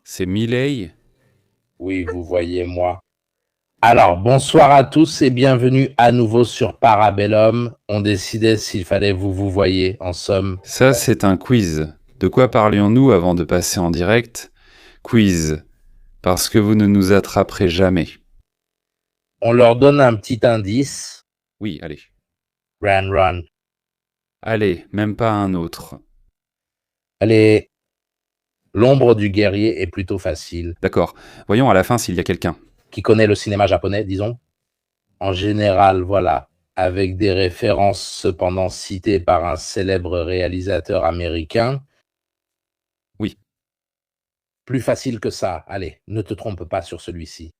C'est Milei? Oui, vous voyez moi. Alors, bonsoir à tous et bienvenue à nouveau sur Parabellum. On décidait s'il fallait vous voyez, en somme. Ça, c'est un quiz. De quoi parlions-nous avant de passer en direct? Quiz. Parce que vous ne nous attraperez jamais. On leur donne un petit indice. Oui, allez. Run. Allez, même pas un autre. Allez, l'ombre du guerrier est plutôt facile. D'accord. Voyons à la fin s'il y a quelqu'un. Qui connaît le cinéma japonais, disons? En général, voilà. Avec des références cependant citées par un célèbre réalisateur américain. Oui. Plus facile que ça. Allez, ne te trompe pas sur celui-ci.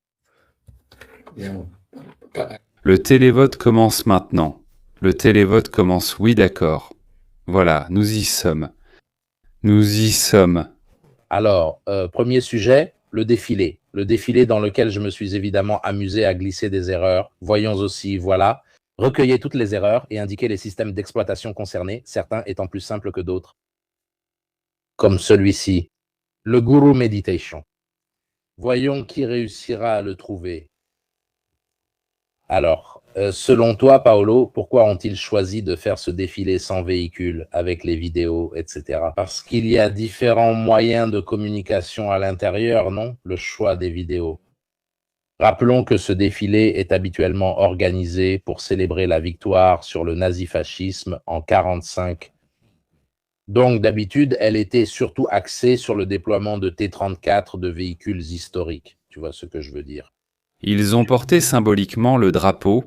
Le télévote commence maintenant. Le télévote commence, oui, d'accord. Voilà, nous y sommes. Nous y sommes. Alors, premier sujet, le défilé. Le défilé dans lequel je me suis évidemment amusé à glisser des erreurs. Voyons aussi, voilà. Recueillez toutes les erreurs et indiquez les systèmes d'exploitation concernés, certains étant plus simples que d'autres. Comme celui-ci, le Guru Meditation. Voyons qui réussira à le trouver. Alors, selon toi, Paolo, pourquoi ont-ils choisi de faire ce défilé sans véhicule, avec les vidéos, etc. Parce qu'il y a différents moyens de communication à l'intérieur, non? Le choix des vidéos. Rappelons que ce défilé est habituellement organisé pour célébrer la victoire sur le nazifascisme en 1945. Donc, d'habitude, elle était surtout axée sur le déploiement de T-34 de véhicules historiques. Tu vois ce que je veux dire? Ils ont porté symboliquement le drapeau,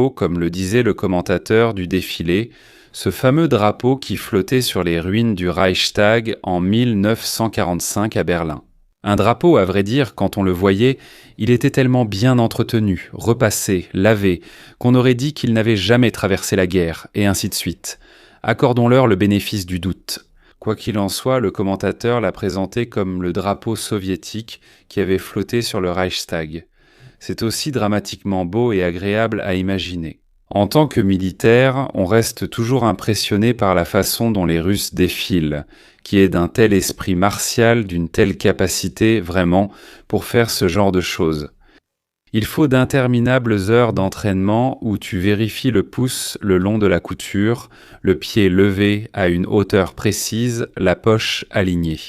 comme le disait le commentateur du défilé, ce fameux drapeau qui flottait sur les ruines du Reichstag en 1945 à Berlin. Un drapeau, à vrai dire, quand on le voyait, il était tellement bien entretenu, repassé, lavé, qu'on aurait dit qu'il n'avait jamais traversé la guerre, et ainsi de suite. Accordons-leur le bénéfice du doute. Quoi qu'il en soit, le commentateur l'a présenté comme le drapeau soviétique qui avait flotté sur le Reichstag. C'est aussi dramatiquement beau et agréable à imaginer. En tant que militaire, on reste toujours impressionné par la façon dont les Russes défilent, qui est d'un tel esprit martial, d'une telle capacité, vraiment, pour faire ce genre de choses. Il faut d'interminables heures d'entraînement où tu vérifies le pouce le long de la couture, le pied levé à une hauteur précise, la poche alignée.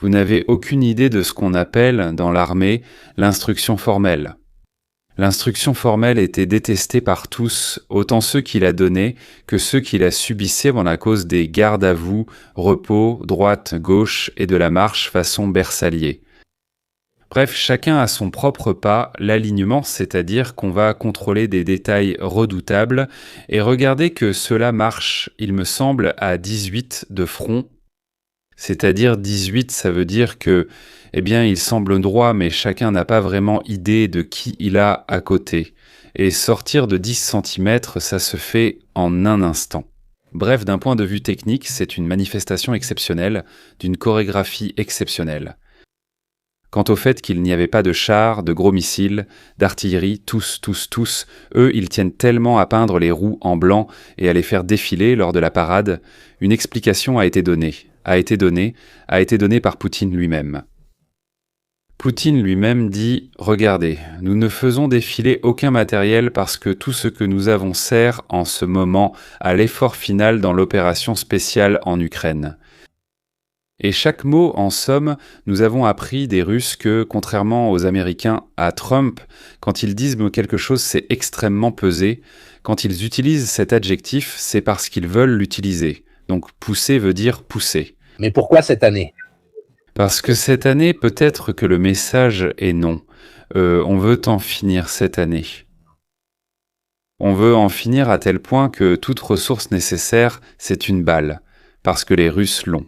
Vous n'avez aucune idée de ce qu'on appelle, dans l'armée, l'instruction formelle. L'instruction formelle était détestée par tous, autant ceux qui la donnaient que ceux qui la subissaient à cause des gardes à vous, repos, droite, gauche et de la marche façon bersaglier. Bref, chacun a son propre pas, l'alignement, c'est-à-dire qu'on va contrôler des détails redoutables et regarder que cela marche, il me semble, à 18 de front. C'est-à-dire 18, ça veut dire que, eh bien, il semble droit, mais chacun n'a pas vraiment idée de qui il a à côté. Et sortir de 10 cm, ça se fait en un instant. Bref, d'un point de vue technique, c'est une manifestation exceptionnelle, d'une chorégraphie exceptionnelle. Quant au fait qu'il n'y avait pas de chars, de gros missiles, d'artillerie, tous, eux, ils tiennent tellement à peindre les roues en blanc et à les faire défiler lors de la parade, une explication a été donnée par Poutine lui-même. Poutine lui-même dit « Regardez, nous ne faisons défiler aucun matériel parce que tout ce que nous avons sert en ce moment à l'effort final dans l'opération spéciale en Ukraine. » Et chaque mot, en somme, nous avons appris des Russes que, contrairement aux Américains, à Trump, quand ils disent quelque chose, c'est extrêmement pesé. Quand ils utilisent cet adjectif, c'est parce qu'ils veulent l'utiliser. Donc pousser veut dire pousser. Mais pourquoi cette année? Parce que cette année, peut-être que le message est non. On veut en finir cette année. On veut en finir à tel point que toute ressource nécessaire, c'est une balle. Parce que les Russes l'ont.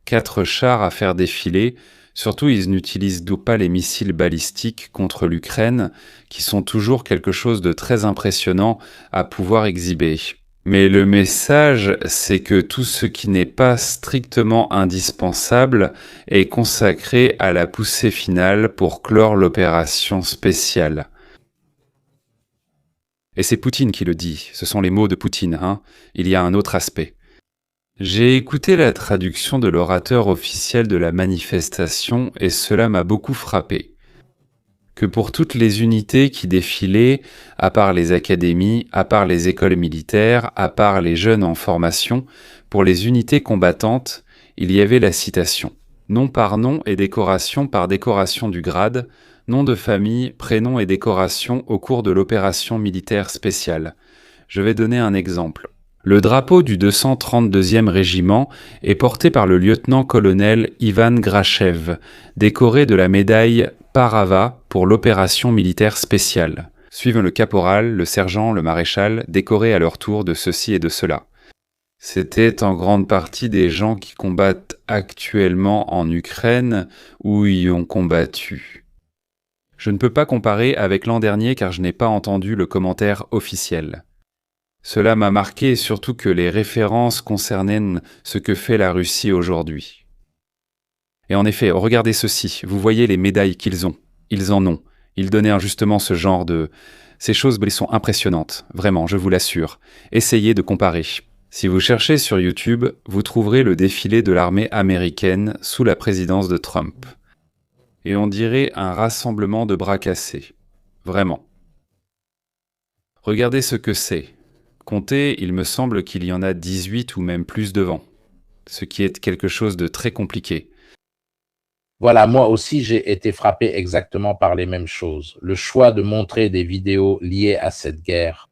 4 chars à faire défiler, surtout ils n'utilisent pas les missiles balistiques contre l'Ukraine, qui sont toujours quelque chose de très impressionnant à pouvoir exhiber. Mais le message, c'est que tout ce qui n'est pas strictement indispensable est consacré à la poussée finale pour clore l'opération spéciale. Et c'est Poutine qui le dit, ce sont les mots de Poutine, hein. Il y a un autre aspect. J'ai écouté la traduction de l'orateur officiel de la manifestation et cela m'a beaucoup frappé. Que pour toutes les unités qui défilaient, à part les académies, à part les écoles militaires, à part les jeunes en formation, pour les unités combattantes, il y avait la citation. Nom par nom et décoration par décoration du grade, nom de famille, prénom et décoration au cours de l'opération militaire spéciale. Je vais donner un exemple. Le drapeau du 232e régiment est porté par le lieutenant-colonel Ivan Grachev, décoré de la médaille Parava pour l'opération militaire spéciale. Suivent le caporal, le sergent, le maréchal, décorés à leur tour de ceci et de cela. C'était en grande partie des gens qui combattent actuellement en Ukraine ou y ont combattu. Je ne peux pas comparer avec l'an dernier car je n'ai pas entendu le commentaire officiel. Cela m'a marqué surtout que les références concernaient ce que fait la Russie aujourd'hui. Et en effet, regardez ceci, vous voyez les médailles qu'ils ont. Ils en ont. Ils donnaient justement ce genre de... Ces choses elles sont impressionnantes, vraiment, je vous l'assure. Essayez de comparer. Si vous cherchez sur YouTube, vous trouverez le défilé de l'armée américaine sous la présidence de Trump. Et on dirait un rassemblement de bras cassés. Vraiment. Regardez ce que c'est. Comptez, il me semble qu'il y en a 18 ou même plus devant, ce qui est quelque chose de très compliqué. Voilà, moi aussi, j'ai été frappé exactement par les mêmes choses. Le choix de montrer des vidéos liées à cette guerre.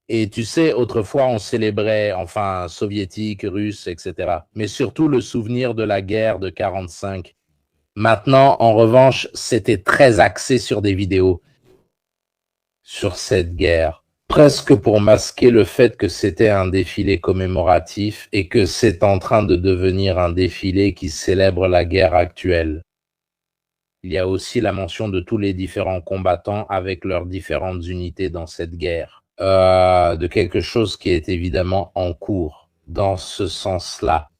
Et tu sais, autrefois, on célébrait, enfin, soviétiques, russes, etc. Mais surtout le souvenir de la guerre de 45. Maintenant, en revanche, c'était très axé sur des vidéos, sur cette guerre. Presque pour masquer le fait que c'était un défilé commémoratif et que c'est en train de devenir un défilé qui célèbre la guerre actuelle. Il y a aussi la mention de tous les différents combattants avec leurs différentes unités dans cette guerre. De quelque chose qui est évidemment en cours. Dans ce sens-là,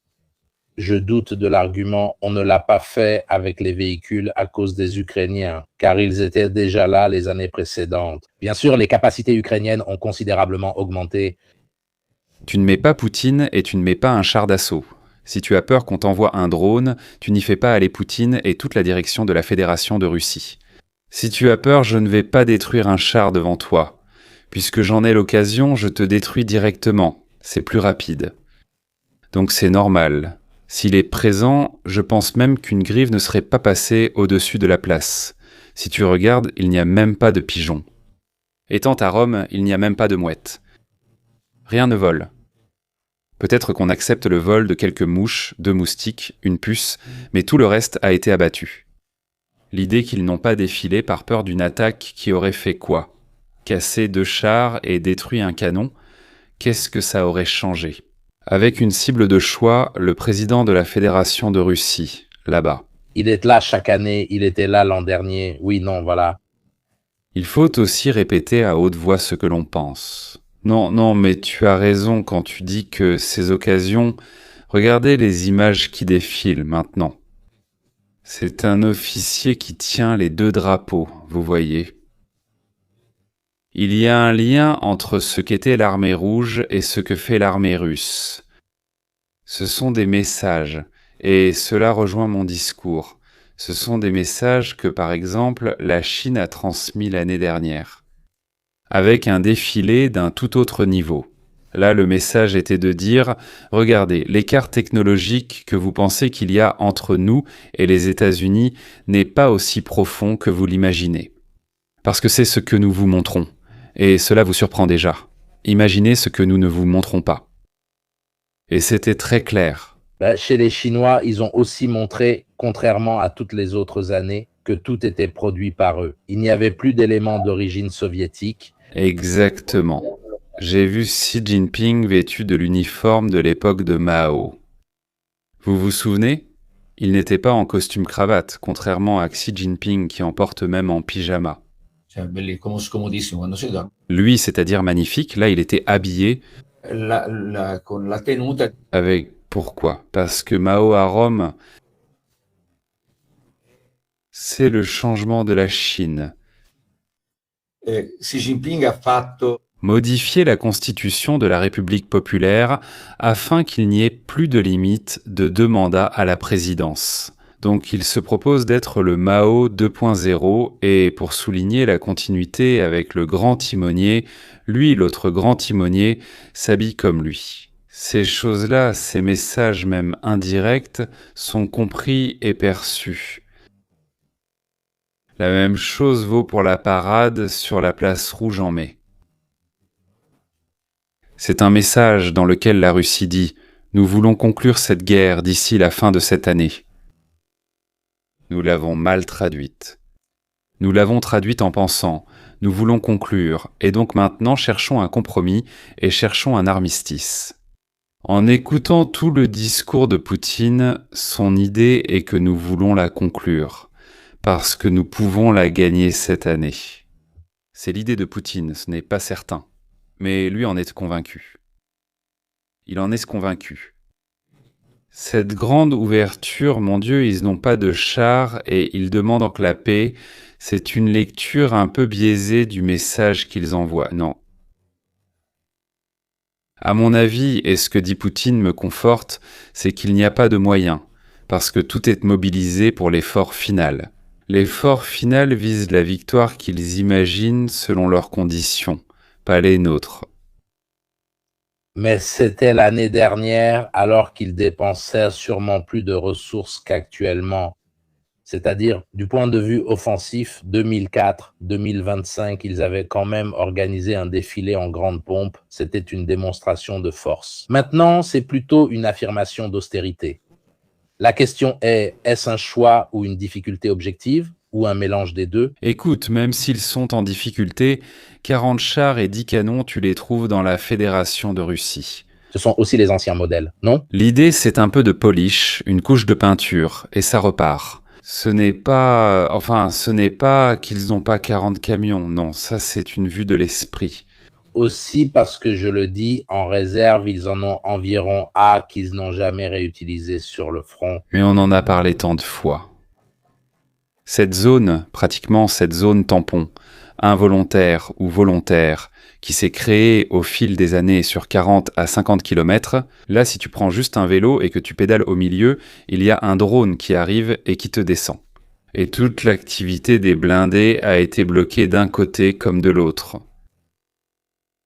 je doute de l'argument « on ne l'a pas fait avec les véhicules à cause des Ukrainiens », car ils étaient déjà là les années précédentes. Bien sûr, les capacités ukrainiennes ont considérablement augmenté. Tu ne mets pas Poutine et tu ne mets pas un char d'assaut. Si tu as peur qu'on t'envoie un drone, tu n'y fais pas aller Poutine et toute la direction de la Fédération de Russie. Si tu as peur, je ne vais pas détruire un char devant toi. Puisque j'en ai l'occasion, je te détruis directement. C'est plus rapide. Donc c'est normal. S'il est présent, je pense même qu'une grive ne serait pas passée au-dessus de la place. Si tu regardes, il n'y a même pas de pigeons. Étant à Rome, il n'y a même pas de mouettes. Rien ne vole. Peut-être qu'on accepte le vol de quelques mouches, 2 moustiques, une puce, mais tout le reste a été abattu. L'idée qu'ils n'ont pas défilé par peur d'une attaque qui aurait fait quoi? Casser 2 chars et détruit un canon? Qu'est-ce que ça aurait changé? Avec une cible de choix, le président de la Fédération de Russie, là-bas. Il est là chaque année, il était là l'an dernier. Oui, non, voilà. Il faut aussi répéter à haute voix ce que l'on pense. Non, mais tu as raison quand tu dis que ces occasions... Regardez les images qui défilent maintenant. C'est un officier qui tient les 2 drapeaux, vous voyez. Il y a un lien entre ce qu'était l'armée rouge et ce que fait l'armée russe. Ce sont des messages, et cela rejoint mon discours. Ce sont des messages que, par exemple, la Chine a transmis l'année dernière, avec un défilé d'un tout autre niveau. Là, le message était de dire, regardez, l'écart technologique que vous pensez qu'il y a entre nous et les États-Unis n'est pas aussi profond que vous l'imaginez. Parce que c'est ce que nous vous montrons. Et cela vous surprend déjà. Imaginez ce que nous ne vous montrons pas. Et c'était très clair. Chez les Chinois, ils ont aussi montré, contrairement à toutes les autres années, que tout était produit par eux. Il n'y avait plus d'éléments d'origine soviétique. Exactement. J'ai vu Xi Jinping vêtu de l'uniforme de l'époque de Mao. Vous vous souvenez? Il n'était pas en costume cravate, contrairement à Xi Jinping qui en porte même en pyjama. Lui, c'est-à-dire magnifique, là il était habillé avec... Pourquoi? Parce que Mao à Rome, c'est le changement de la Chine. modifier la constitution de la République populaire afin qu'il n'y ait plus de limite de 2 mandats à la présidence. Donc il se propose d'être le Mao 2.0 et pour souligner la continuité avec le grand timonier, lui, l'autre grand timonier, s'habille comme lui. Ces choses-là, ces messages même indirects, sont compris et perçus. La même chose vaut pour la parade sur la place rouge en mai. C'est un message dans lequel la Russie dit « Nous voulons conclure cette guerre d'ici la fin de cette année ». Nous l'avons mal traduite. Nous l'avons traduite en pensant « Nous voulons conclure, et donc maintenant cherchons un compromis et cherchons un armistice ». En écoutant tout le discours de Poutine, son idée est que nous voulons la conclure, parce que nous pouvons la gagner cette année. C'est l'idée de Poutine, ce n'est pas certain. Mais lui en est convaincu. Il en est convaincu. Cette grande ouverture, mon Dieu, ils n'ont pas de chars et ils demandent donc la paix. C'est une lecture un peu biaisée du message qu'ils envoient. Non. À mon avis, et ce que dit Poutine me conforte, c'est qu'il n'y a pas de moyens, parce que tout est mobilisé pour l'effort final. L'effort final vise la victoire qu'ils imaginent selon leurs conditions. Pas les nôtres. Mais c'était l'année dernière, alors qu'ils dépensaient sûrement plus de ressources qu'actuellement. C'est-à-dire, du point de vue offensif, 2004-2025, ils avaient quand même organisé un défilé en grande pompe. C'était une démonstration de force. Maintenant, c'est plutôt une affirmation d'austérité. La question est, est-ce un choix ou une difficulté objective ? Ou un mélange des deux? Écoute, même s'ils sont en difficulté, 40 chars et 10 canons, tu les trouves dans la Fédération de Russie. Ce sont aussi les anciens modèles, non? L'idée, c'est un peu de polish, une couche de peinture, et ça repart. Ce n'est pas qu'ils n'ont pas 40 camions, non, ça c'est une vue de l'esprit. Aussi parce que je le dis, en réserve, ils en ont environ A qu'ils n'ont jamais réutilisé sur le front. Mais on en a parlé tant de fois. Cette zone, pratiquement cette zone tampon, involontaire ou volontaire, qui s'est créée au fil des années sur 40 à 50 km, là si tu prends juste un vélo et que tu pédales au milieu, il y a un drone qui arrive et qui te descend. Et toute l'activité des blindés a été bloquée d'un côté comme de l'autre.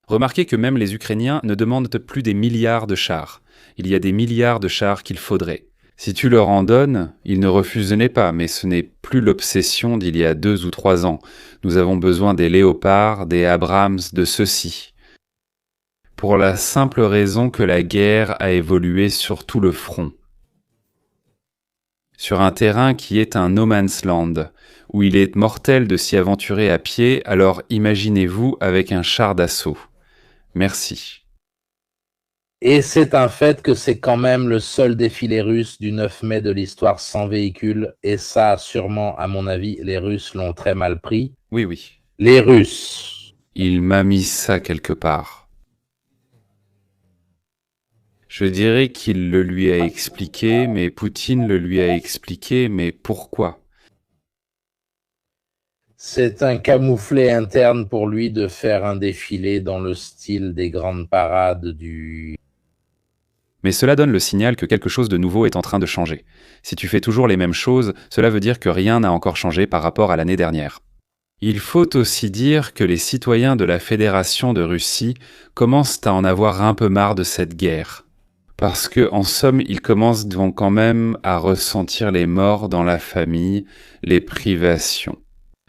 Remarquez que même les Ukrainiens ne demandent plus des milliards de chars. Il y a des milliards de chars qu'il faudrait. Si tu leur en donnes, ils ne refuseraient pas, mais ce n'est plus l'obsession d'il y a 2 ou 3 ans. Nous avons besoin des Léopards, des Abrams, de ceux-ci. Pour la simple raison que la guerre a évolué sur tout le front. Sur un terrain qui est un no man's land, où il est mortel de s'y aventurer à pied, alors imaginez-vous avec un char d'assaut. Merci. Et c'est un fait que c'est quand même le seul défilé russe du 9 mai de l'histoire sans véhicule, et ça, sûrement, à mon avis, les Russes l'ont très mal pris. Oui. Les Russes. Il m'a mis ça quelque part. Je dirais qu'il le lui a expliqué, mais Poutine le lui a expliqué, mais pourquoi ? C'est un camouflet interne pour lui de faire un défilé dans le style des grandes parades du... Mais cela donne le signal que quelque chose de nouveau est en train de changer. Si tu fais toujours les mêmes choses, cela veut dire que rien n'a encore changé par rapport à l'année dernière. Il faut aussi dire que les citoyens de la Fédération de Russie commencent à en avoir un peu marre de cette guerre. Parce que, en somme, ils commencent donc quand même à ressentir les morts dans la famille, les privations.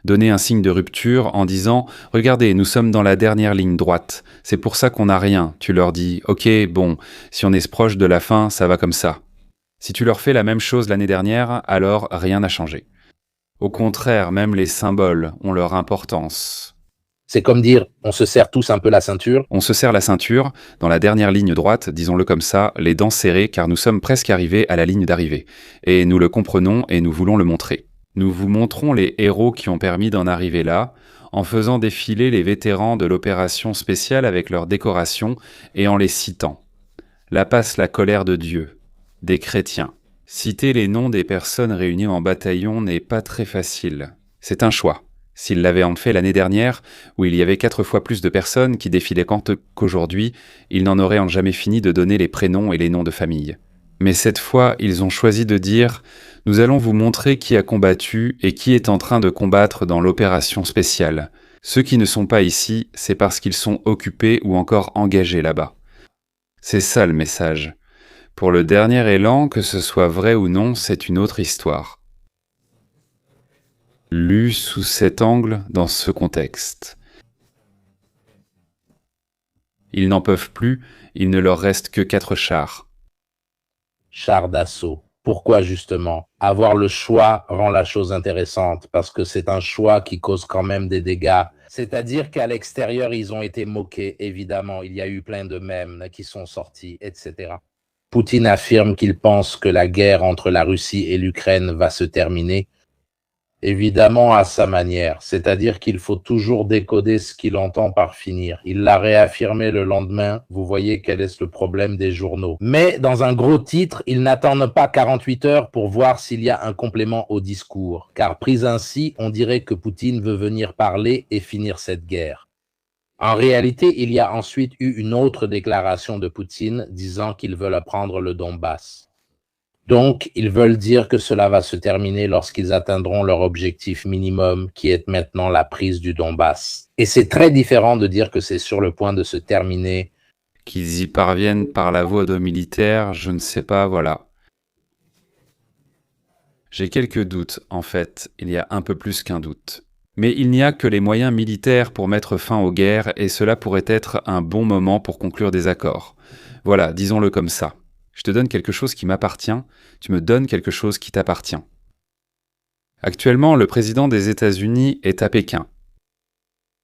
Donner un signe de rupture en disant « Regardez, nous sommes dans la dernière ligne droite, c'est pour ça qu'on n'a rien », tu leur dis « Ok, bon, si on est proche de la fin, ça va comme ça ». Si tu leur fais la même chose l'année dernière, alors rien n'a changé. Au contraire, même les symboles ont leur importance. C'est comme dire, on se serre tous un peu la ceinture. On se serre la ceinture, dans la dernière ligne droite, disons-le comme ça, les dents serrées, car nous sommes presque arrivés à la ligne d'arrivée. Et nous le comprenons et nous voulons le montrer. Nous vous montrons les héros qui ont permis d'en arriver là, en faisant défiler les vétérans de l'opération spéciale avec leurs décorations et en les citant. Là passe la colère de Dieu, des chrétiens. Citer les noms des personnes réunies en bataillon n'est pas très facile. C'est un choix. S'ils l'avaient en fait l'année dernière, où il y avait 4 fois plus de personnes qui défilaient qu'aujourd'hui, ils n'en auraient en jamais fini de donner les prénoms et les noms de famille. Mais cette fois, ils ont choisi de dire « Nous allons vous montrer qui a combattu et qui est en train de combattre dans l'opération spéciale. Ceux qui ne sont pas ici, c'est parce qu'ils sont occupés ou encore engagés là-bas. » C'est ça le message. Pour le dernier élan, que ce soit vrai ou non, c'est une autre histoire. Lu sous cet angle, dans ce contexte. Ils n'en peuvent plus, il ne leur reste que 4 chars. Chars d'assaut. Pourquoi justement? Avoir le choix rend la chose intéressante, parce que c'est un choix qui cause quand même des dégâts. C'est-à-dire qu'à l'extérieur, ils ont été moqués, évidemment. Il y a eu plein de mèmes qui sont sortis, etc. Poutine affirme qu'il pense que la guerre entre la Russie et l'Ukraine va se terminer, évidemment à sa manière, c'est-à-dire qu'il faut toujours décoder ce qu'il entend par finir. Il l'a réaffirmé le lendemain, vous voyez quel est le problème des journaux. Mais dans un gros titre, ils n'attendent pas 48 heures pour voir s'il y a un complément au discours, car pris ainsi, on dirait que Poutine veut venir parler et finir cette guerre. En réalité, il y a ensuite eu une autre déclaration de Poutine disant qu'ils veulent prendre le Donbass. Donc, ils veulent dire que cela va se terminer lorsqu'ils atteindront leur objectif minimum, qui est maintenant la prise du Donbass. Et c'est très différent de dire que c'est sur le point de se terminer. Qu'ils y parviennent par la voie de militaire, je ne sais pas, voilà. J'ai quelques doutes, en fait, il y a un peu plus qu'un doute. Mais il n'y a que les moyens militaires pour mettre fin aux guerres et cela pourrait être un bon moment pour conclure des accords. Voilà, disons-le comme ça. Je te donne quelque chose qui m'appartient, tu me donnes quelque chose qui t'appartient. Actuellement, le président des États-Unis est à Pékin.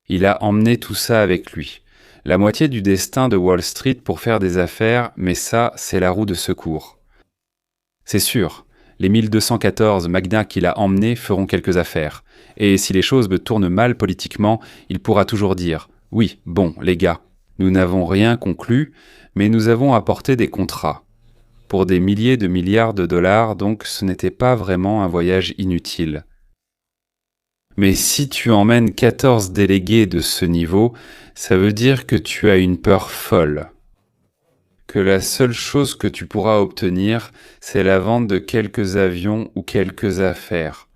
Il a emmené tout ça avec lui. La moitié du destin de Wall Street pour faire des affaires, mais ça, c'est la roue de secours. C'est sûr, les 1214 magnats qu'il a emmenés feront quelques affaires. Et si les choses me tournent mal politiquement, il pourra toujours dire « Oui, bon, les gars, nous n'avons rien conclu, mais nous avons apporté des contrats. » Pour des milliers de milliards de dollars, donc ce n'était pas vraiment un voyage inutile. Mais si tu emmènes 14 délégués de ce niveau, ça veut dire que tu as une peur folle. Que la seule chose que tu pourras obtenir, c'est la vente de quelques avions ou quelques affaires.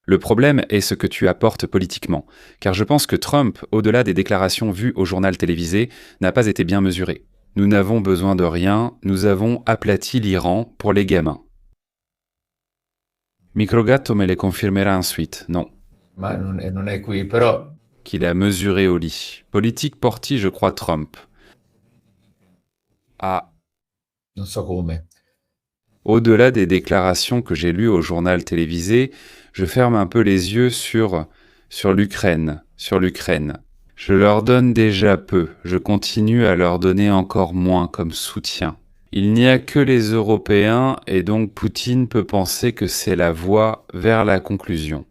Le problème est ce que tu apportes politiquement, car je pense que Trump, au-delà des déclarations vues au journal télévisé, n'a pas été bien mesuré. Nous n'avons besoin de rien, nous avons aplati l'Iran pour les gamins. Microgatto me le confirmera ensuite, non. Ma non è qui, però Qu'il a mesuré au lit. Politique porti, je crois, Trump. Ah, non so come. au-delà des déclarations que j'ai lues au journal télévisé, je ferme un peu les yeux sur l'Ukraine. Je leur donne déjà peu, je continue à leur donner encore moins comme soutien. Il n'y a que les Européens et donc Poutine peut penser que c'est la voie vers la conclusion.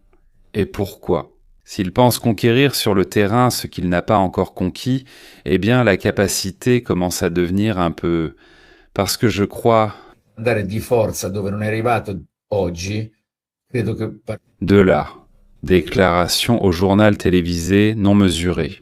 Et pourquoi? S'il pense conquérir sur le terrain ce qu'il n'a pas encore conquis, eh bien la capacité commence à devenir un peu... Parce que je crois... Andare di forza dove non è arrivato oggi, credo che De là, déclaration au journal télévisé non mesurée.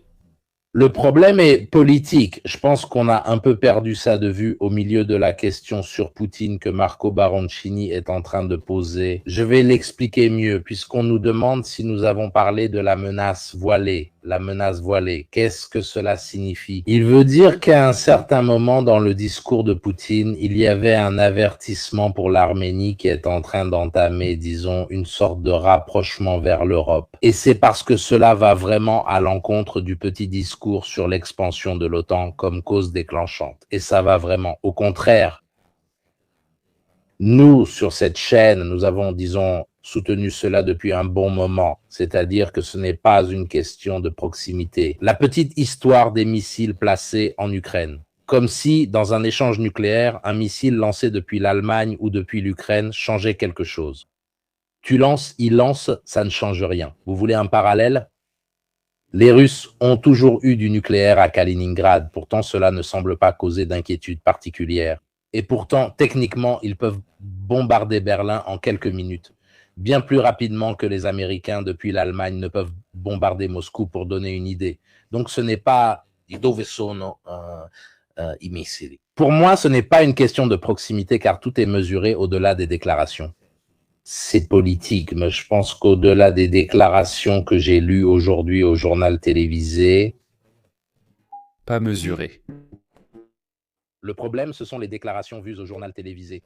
Le problème est politique. Je pense qu'on a un peu perdu ça de vue au milieu de la question sur Poutine que Marco Baroncini est en train de poser. Je vais l'expliquer mieux, puisqu'on nous demande si nous avons parlé de la menace voilée. La menace voilée, qu'est-ce que cela signifie? Il veut dire qu'à un certain moment dans le discours de Poutine, il y avait un avertissement pour l'Arménie qui est en train d'entamer, disons, une sorte de rapprochement vers l'Europe. Et c'est parce que cela va vraiment à l'encontre du petit discours sur l'expansion de l'OTAN comme cause déclenchante. Et ça va vraiment. Au contraire, nous, sur cette chaîne, nous avons, disons, soutenu cela depuis un bon moment, c'est-à-dire que ce n'est pas une question de proximité. La petite histoire des missiles placés en Ukraine, comme si, dans un échange nucléaire, un missile lancé depuis l'Allemagne ou depuis l'Ukraine changeait quelque chose. Tu lances, il lance, ça ne change rien. Vous voulez un parallèle? Les Russes ont toujours eu du nucléaire à Kaliningrad, pourtant cela ne semble pas causer d'inquiétude particulière. Et pourtant, techniquement, ils peuvent bombarder Berlin en quelques minutes. bien plus rapidement que les Américains depuis l'Allemagne ne peuvent bombarder Moscou, pour donner une idée. Donc ce n'est pas dove sono i missili. Pour moi, ce n'est pas une question de proximité, car tout est mesuré au-delà des déclarations. C'est politique, mais je pense qu'au-delà des déclarations que j'ai lues aujourd'hui au journal télévisé, Pas mesuré. le problème, ce sont les déclarations vues au journal télévisé.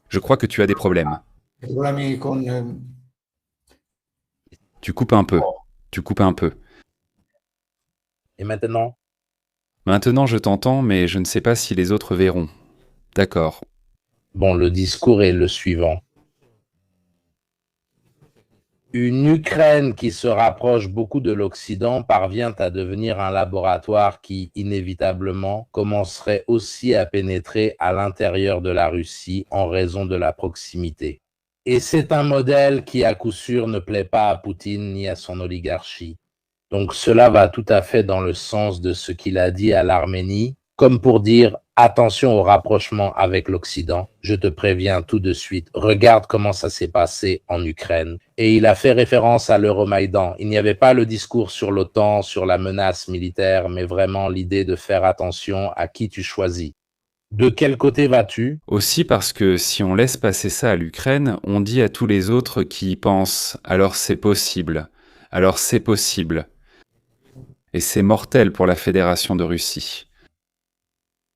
Je crois que tu as des problèmes. Problemi con... Tu coupes un peu. Tu coupes un peu. Et maintenant, Maintenant, je t'entends, mais je ne sais pas si les autres verront. D'accord. bon, le discours est le suivant. Une Ukraine qui se rapproche beaucoup de l'Occident parvient à devenir un laboratoire qui, inévitablement, commencerait aussi à pénétrer à l'intérieur de la Russie en raison de la proximité. Et c'est un modèle qui, à coup sûr, ne plaît pas à Poutine ni à son oligarchie. Donc cela va tout à fait dans le sens de ce qu'il a dit à l'Arménie, comme pour dire attention au rapprochement avec l'Occident, je te préviens tout de suite, regarde comment ça s'est passé en Ukraine. Et il a fait référence à l'Euromaïdan. Il n'y avait pas le discours sur l'OTAN, sur la menace militaire, mais vraiment l'idée de faire attention à qui tu choisis. De quel côté vas-tu? Aussi parce que si on laisse passer ça à l'Ukraine, on dit à tous les autres qui y pensent « alors c'est possible, alors c'est possible ». Et c'est mortel pour la Fédération de Russie.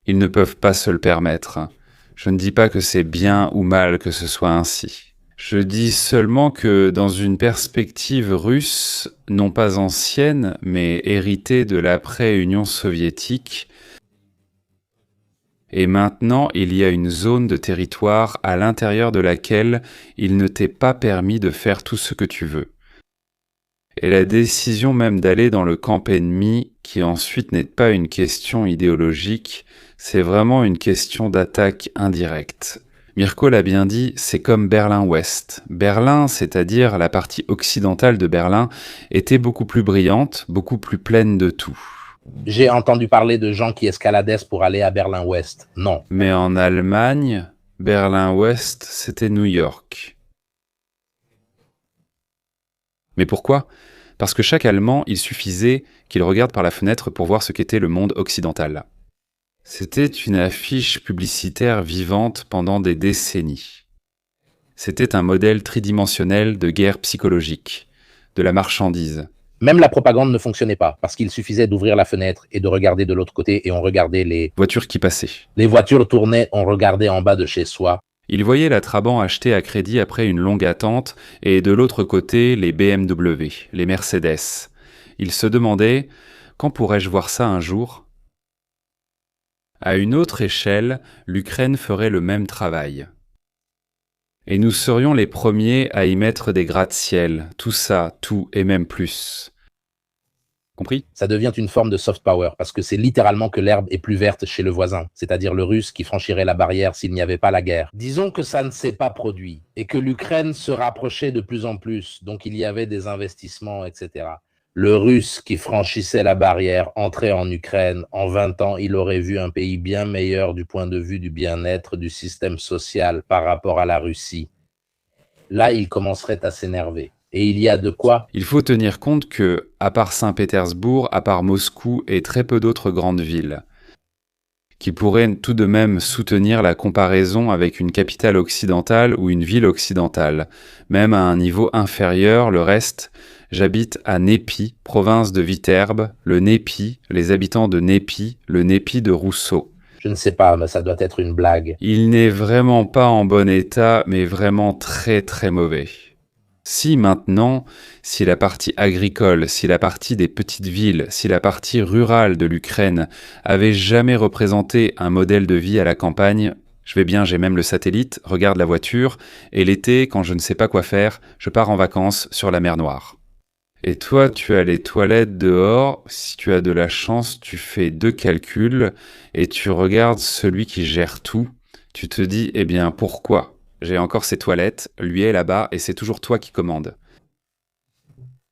Ils ne peuvent pas se le permettre. Je ne dis pas que c'est bien ou mal que ce soit ainsi. Je dis seulement que dans une perspective russe, non pas ancienne, mais héritée de l'après-Union soviétique, et maintenant il y a une zone de territoire à l'intérieur de laquelle il ne t'est pas permis de faire tout ce que tu veux. Et la décision même d'aller dans le camp ennemi, qui ensuite n'est pas une question idéologique, c'est vraiment une question d'attaque indirecte. Mirko l'a bien dit, c'est comme Berlin-Ouest. Berlin, c'est-à-dire la partie occidentale de Berlin, était beaucoup plus brillante, beaucoup plus pleine de tout. J'ai entendu parler de gens qui escaladaient pour aller à Berlin-Ouest. Non. Mais en Allemagne, Berlin-Ouest, c'était New York. Mais pourquoi ? Parce que chaque Allemand, il suffisait qu'il regarde par la fenêtre pour voir ce qu'était le monde occidental. C'était une affiche publicitaire vivante pendant des décennies. C'était un modèle tridimensionnel de guerre psychologique, de la marchandise. Même la propagande ne fonctionnait pas, parce qu'il suffisait d'ouvrir la fenêtre et de regarder de l'autre côté, et on regardait les Voitures qui passaient. Les voitures tournaient, on regardait en bas de chez soi. Il voyait la Trabant achetée à crédit après une longue attente, et de l'autre côté, les BMW, les Mercedes. Il se demandait « Quand pourrais-je voir ça un jour ?» À une autre échelle, l'Ukraine ferait le même travail. Et nous serions les premiers à y mettre des gratte-ciel, tout ça, tout et même plus. Compris ? Ça devient une forme de soft power, parce que c'est littéralement que l'herbe est plus verte chez le voisin, c'est-à-dire le Russe qui franchirait la barrière s'il n'y avait pas la guerre. Disons que ça ne s'est pas produit, et que l'Ukraine se rapprochait de plus en plus, donc il y avait des investissements, etc. Le Russe qui franchissait la barrière entrait en Ukraine. En 20 ans, il aurait vu un pays bien meilleur du point de vue du bien-être, du système social par rapport à la Russie. Là, il commencerait à s'énerver. Et il y a de quoi? Il faut tenir compte que, à part Saint-Pétersbourg, à part Moscou et très peu d'autres grandes villes, qui pourraient tout de même soutenir la comparaison avec une capitale occidentale ou une ville occidentale, même à un niveau inférieur, le reste... J'habite à Népy, province de Viterbe, le Népy, les habitants de Népy, le Népy de Rousseau. Je ne sais pas, mais ça doit être une blague. Il n'est vraiment pas en bon état, mais vraiment très très mauvais. Si maintenant, si la partie agricole, si la partie des petites villes, si la partie rurale de l'Ukraine avait jamais représenté un modèle de vie à la campagne, je vais bien, j'ai même le satellite, regarde la voiture, et l'été, quand je ne sais pas quoi faire, je pars en vacances sur la mer Noire. Et toi, tu as les toilettes dehors, si tu as de la chance, tu fais 2 calculs et tu regardes celui qui gère tout. Tu te dis, eh bien, pourquoi ? J'ai encore ces toilettes, lui est là-bas et c'est toujours toi qui commandes.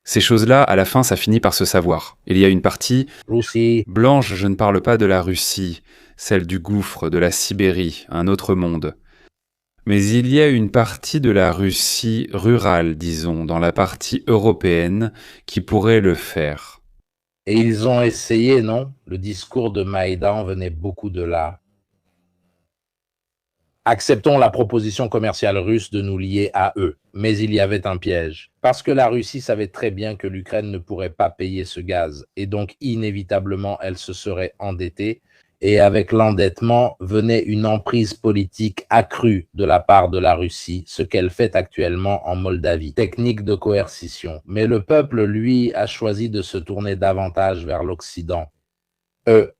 Ces choses-là, à la fin, ça finit par se savoir. Il y a une partie Russie. blanche, je ne parle pas de la Russie, celle du gouffre, de la Sibérie, un autre monde. Mais il y a une partie de la Russie rurale, disons, dans la partie européenne, qui pourrait le faire. Et ils ont essayé, non? Le discours de Maïdan venait beaucoup de là. Acceptons la proposition commerciale russe de nous lier à eux, mais il y avait un piège. Parce que la Russie savait très bien que l'Ukraine ne pourrait pas payer ce gaz, et donc inévitablement elle se serait endettée, et avec l'endettement venait une emprise politique accrue de la part de la Russie, ce qu'elle fait actuellement en Moldavie. Technique de coercition. Mais le peuple, lui, a choisi de se tourner davantage vers l'Occident.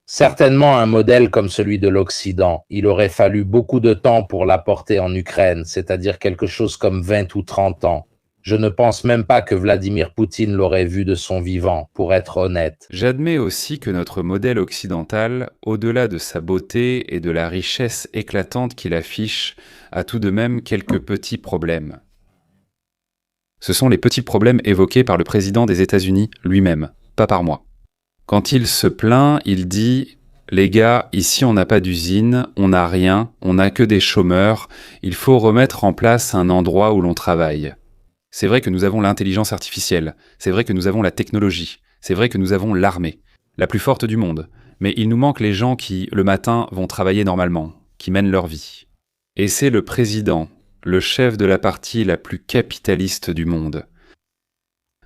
Certainement un modèle comme celui de l'Occident. Il aurait fallu beaucoup de temps pour l'apporter en Ukraine, c'est-à-dire quelque chose comme 20 ou 30 ans. Je ne pense même pas que Vladimir Poutine l'aurait vu de son vivant, pour être honnête. J'admets aussi que notre modèle occidental, au-delà de sa beauté et de la richesse éclatante qu'il affiche, a tout de même quelques petits problèmes. Ce sont les petits problèmes évoqués par le président des États-Unis lui-même, pas par moi. Quand il se plaint, il dit « Les gars, ici on n'a pas d'usine, on n'a rien, on n'a que des chômeurs, il faut remettre en place un endroit où l'on travaille. » C'est vrai que nous avons l'intelligence artificielle, c'est vrai que nous avons la technologie, c'est vrai que nous avons l'armée, la plus forte du monde, mais il nous manque les gens qui, le matin, vont travailler normalement, qui mènent leur vie. Et c'est le président, le chef de la partie la plus capitaliste du monde.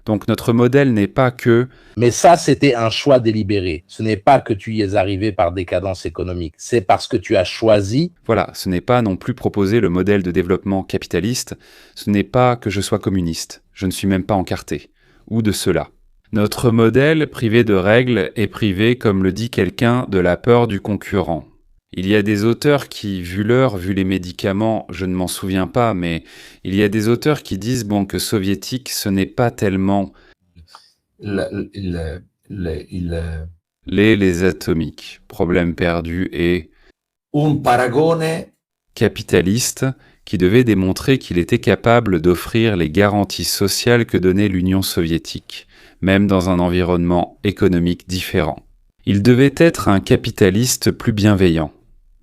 Donc notre modèle n'est pas que... Mais ça, c'était un choix délibéré. Ce n'est pas que tu y es arrivé par décadence économique. C'est parce que tu as choisi... Voilà, ce n'est pas non plus proposer le modèle de développement capitaliste. Ce n'est pas que je sois communiste. Je ne suis même pas encarté. Ou de cela. Notre modèle, privé de règles, est privé, comme le dit quelqu'un, de la peur du concurrent. Il y a des auteurs qui, vu l'heure, vu les médicaments, je ne m'en souviens pas, mais il y a des auteurs qui disent bon, que soviétique, ce n'est pas tellement les atomiques, problème perdu, et un paragone capitaliste qui devait démontrer qu'il était capable d'offrir les garanties sociales que donnait l'Union soviétique, même dans un environnement économique différent. Il devait être un capitaliste plus bienveillant.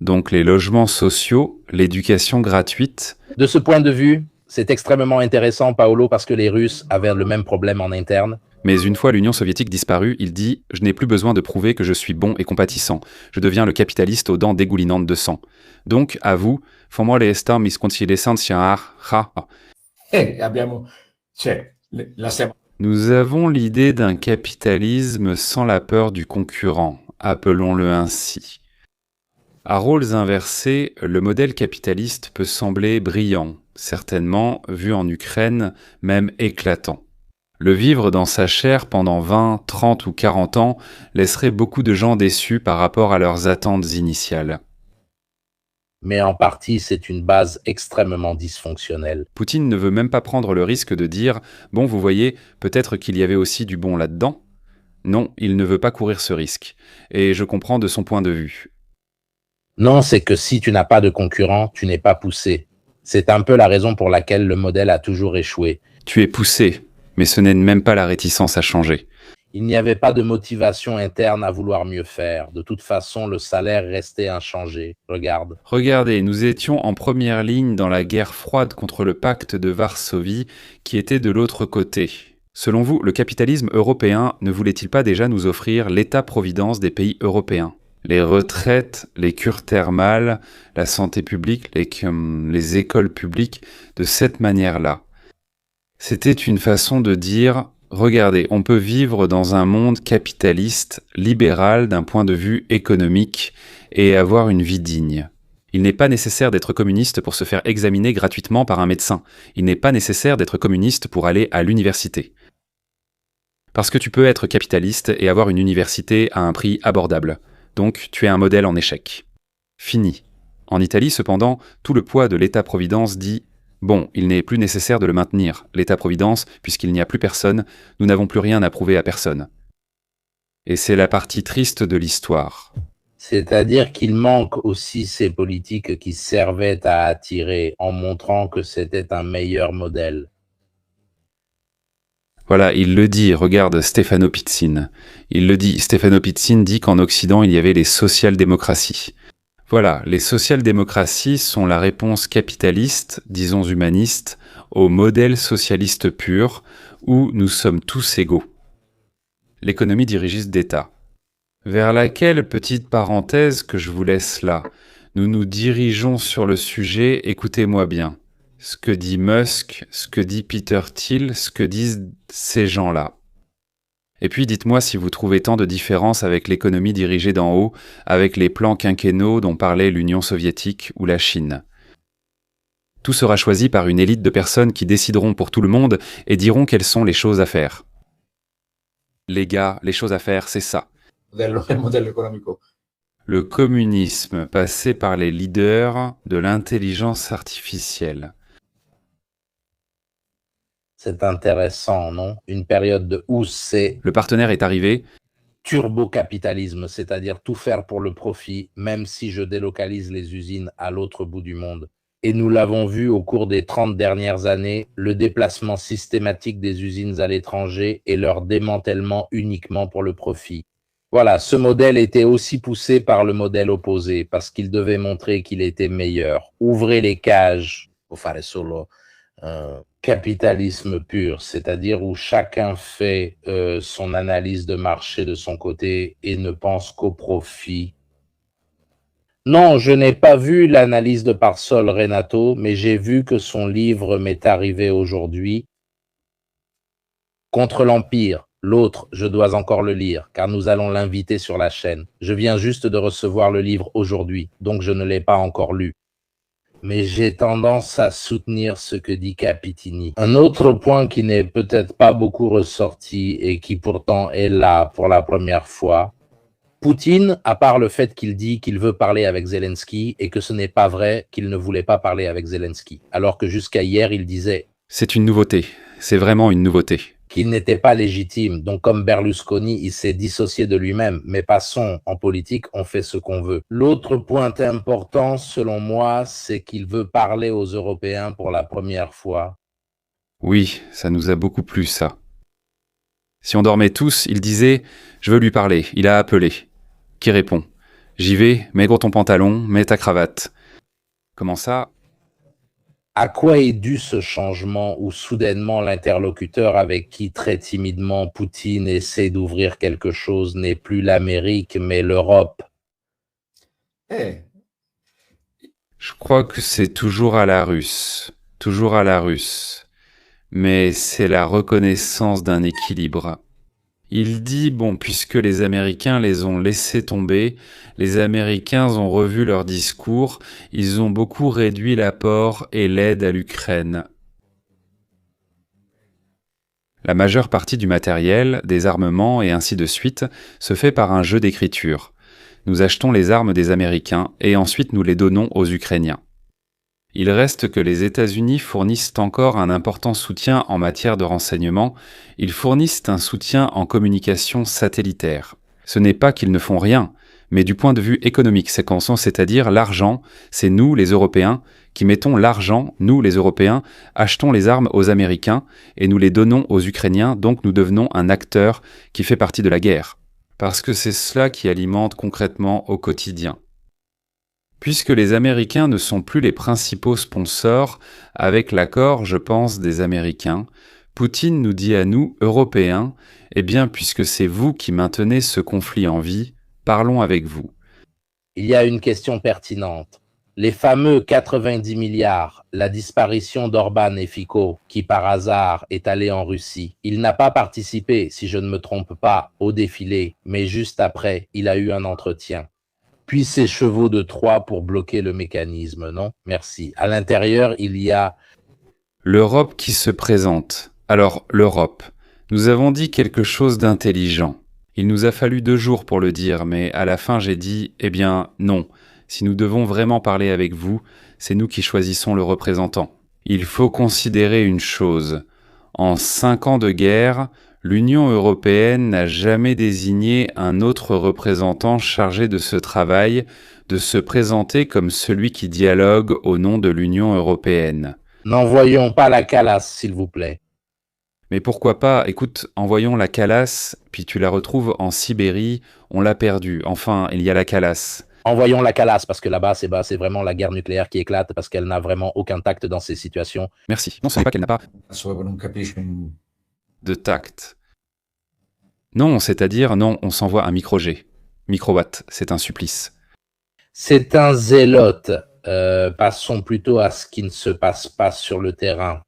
Donc les logements sociaux, l'éducation gratuite. De ce point de vue, c'est extrêmement intéressant, Paolo, parce que les Russes avaient le même problème en interne. Mais une fois l'Union soviétique disparue, il dit « Je n'ai plus besoin de prouver que je suis bon et compatissant. Je deviens le capitaliste aux dents dégoulinantes de sang. Donc, à vous, fais-moi les stars Nous avons l'idée d'un capitalisme sans la peur du concurrent, appelons-le ainsi. À rôles inversés, le modèle capitaliste peut sembler brillant, certainement, vu en Ukraine, même éclatant. Le vivre dans sa chair pendant 20, 30 ou 40 ans laisserait beaucoup de gens déçus par rapport à leurs attentes initiales. Mais en partie, c'est une base extrêmement dysfonctionnelle. Poutine ne veut même pas prendre le risque de dire « Bon, vous voyez, peut-être qu'il y avait aussi du bon là-dedans ». Non, il ne veut pas courir ce risque. Et je comprends de son point de vue. Non, c'est que si tu n'as pas de concurrent, tu n'es pas poussé. C'est un peu la raison pour laquelle le modèle a toujours échoué. Tu es poussé, mais ce n'est même pas la réticence à changer. Il n'y avait pas de motivation interne à vouloir mieux faire. De toute façon, le salaire restait inchangé. Regarde. Regardez, nous étions en première ligne dans la guerre froide contre le pacte de Varsovie qui était de l'autre côté. Selon vous, le capitalisme européen ne voulait-il pas déjà nous offrir l'État-providence des pays européens ? Les retraites, les cures thermales, la santé publique, les écoles publiques, de cette manière-là. C'était une façon de dire, regardez, on peut vivre dans un monde capitaliste, libéral d'un point de vue économique et avoir une vie digne. Il n'est pas nécessaire d'être communiste pour se faire examiner gratuitement par un médecin. Il n'est pas nécessaire d'être communiste pour aller à l'université. Parce que tu peux être capitaliste et avoir une université à un prix abordable. Donc, tu es un modèle en échec. Fini. En Italie, cependant, tout le poids de l'État-providence dit « Bon, il n'est plus nécessaire de le maintenir, l'État-providence, puisqu'il n'y a plus personne, nous n'avons plus rien à prouver à personne. » Et c'est la partie triste de l'histoire. C'est-à-dire qu'il manque aussi ces politiques qui servaient à attirer en montrant que c'était un meilleur modèle. Voilà, il le dit, regarde Stefano Pizzin. Il le dit, Stefano Pizzin dit qu'en Occident, il y avait les social-démocraties. Voilà, les social-démocraties sont la réponse capitaliste, disons humaniste, au modèle socialiste pur, où nous sommes tous égaux. L'économie dirigiste d'État. Vers laquelle, petite parenthèse que je vous laisse là, nous nous dirigeons sur le sujet, écoutez-moi bien. Ce que dit Musk, ce que dit Peter Thiel, ce que disent ces gens-là. Et puis dites-moi si vous trouvez tant de différences avec l'économie dirigée d'en haut, avec les plans quinquennaux dont parlait l'Union soviétique ou la Chine. Tout sera choisi par une élite de personnes qui décideront pour tout le monde et diront quelles sont les choses à faire. Les gars, les choses à faire, c'est ça. Il modello economico. Le communisme passé par les leaders de l'intelligence artificielle. C'est intéressant, non? Une période où c'est Le partenaire est arrivé. turbo-capitalisme, c'est-à-dire tout faire pour le profit, même si je délocalise les usines à l'autre bout du monde. Et nous l'avons vu au cours des 30 dernières années, le déplacement systématique des usines à l'étranger et leur démantèlement uniquement pour le profit. Voilà, ce modèle était aussi poussé par le modèle opposé, parce qu'il devait montrer qu'il était meilleur. Ouvrez les cages, pour faire solo capitalisme pur, c'est-à-dire où chacun fait son analyse de marché de son côté et ne pense qu'au profit. Non, je n'ai pas vu l'analyse de Parsol Renato, mais j'ai vu que son livre m'est arrivé aujourd'hui. Contre l'Empire, l'autre, je dois encore le lire, car nous allons l'inviter sur la chaîne. Je viens juste de recevoir le livre aujourd'hui, donc je ne l'ai pas encore lu. Mais j'ai tendance à soutenir ce que dit Capitini. Un autre point qui n'est peut-être pas beaucoup ressorti et qui pourtant est là pour la première fois, Poutine, à part le fait qu'il dit qu'il veut parler avec Zelensky et que ce n'est pas vrai qu'il ne voulait pas parler avec Zelensky, alors que jusqu'à hier, il disait C'est une nouveauté, c'est vraiment une nouveauté. Qu'il n'était pas légitime. Donc comme Berlusconi, il s'est dissocié de lui-même. Mais passons, en politique, on fait ce qu'on veut. L'autre point important, selon moi, c'est qu'il veut parler aux Européens pour la première fois. Oui, ça nous a beaucoup plu, ça. Si on dormait tous, il disait « Je veux lui parler », il a appelé. Qui répond « J'y vais, mets gros ton pantalon, mets ta cravate ». Comment ça ? À quoi est dû ce changement où soudainement l'interlocuteur avec qui très timidement Poutine essaie d'ouvrir quelque chose n'est plus l'Amérique mais l'Europe? Eh, Je crois que c'est toujours à la russe, toujours à la russe. Mais c'est la reconnaissance d'un équilibre. Il dit, bon, puisque les Américains les ont laissés tomber, les Américains ont revu leur discours, ils ont beaucoup réduit l'apport et l'aide à l'Ukraine. La majeure partie du matériel, des armements et ainsi de suite se fait par un jeu d'écriture. Nous achetons les armes des Américains et ensuite nous les donnons aux Ukrainiens. Il reste que les États-Unis fournissent encore un important soutien en matière de renseignement, ils fournissent un soutien en communication satellitaire. Ce n'est pas qu'ils ne font rien, mais du point de vue économique, c'est-à-dire l'argent, c'est nous les Européens qui mettons l'argent, nous les Européens, achetons les armes aux Américains et nous les donnons aux Ukrainiens, donc nous devenons un acteur qui fait partie de la guerre. Parce que c'est cela qui alimente concrètement au quotidien. Puisque les Américains ne sont plus les principaux sponsors, avec l'accord, je pense, des Américains, Poutine nous dit à nous, Européens, eh bien, puisque c'est vous qui maintenez ce conflit en vie, parlons avec vous. Il y a une question pertinente. Les fameux 90 milliards, la disparition d'Orban et Fico, qui par hasard est allé en Russie, il n'a pas participé, si je ne me trompe pas, au défilé, mais juste après, il a eu un entretien. Puis ses chevaux de Troie pour bloquer le mécanisme, non? Merci. À l'intérieur, il y a l'Europe qui se présente. Alors, l'Europe. Nous avons dit quelque chose d'intelligent. Il nous a fallu 2 jours pour le dire, mais à la fin j'ai dit, eh bien, non. Si nous devons vraiment parler avec vous, c'est nous qui choisissons le représentant. Il faut considérer une chose. En 5 ans de guerre, l'Union européenne n'a jamais désigné un autre représentant chargé de ce travail, de se présenter comme celui qui dialogue au nom de l'Union européenne. N'envoyons pas la calasse, s'il vous plaît. Mais pourquoi pas, écoute, envoyons la Calas, puis tu la retrouves en Sibérie, on l'a perdue, enfin, il y a la Calas. Envoyons la calasse, parce que là-bas, c'est vraiment la guerre nucléaire qui éclate, parce qu'elle n'a vraiment aucun tact dans ces situations. Merci. Non, ce n'est pas qu'elle n'a pas Solo non capisce un... de tact. Non, c'est-à-dire, non, on s'envoie un micro-G. Microwatt, c'est un supplice. C'est un zélote. Passons plutôt à ce qui ne se passe pas sur le terrain.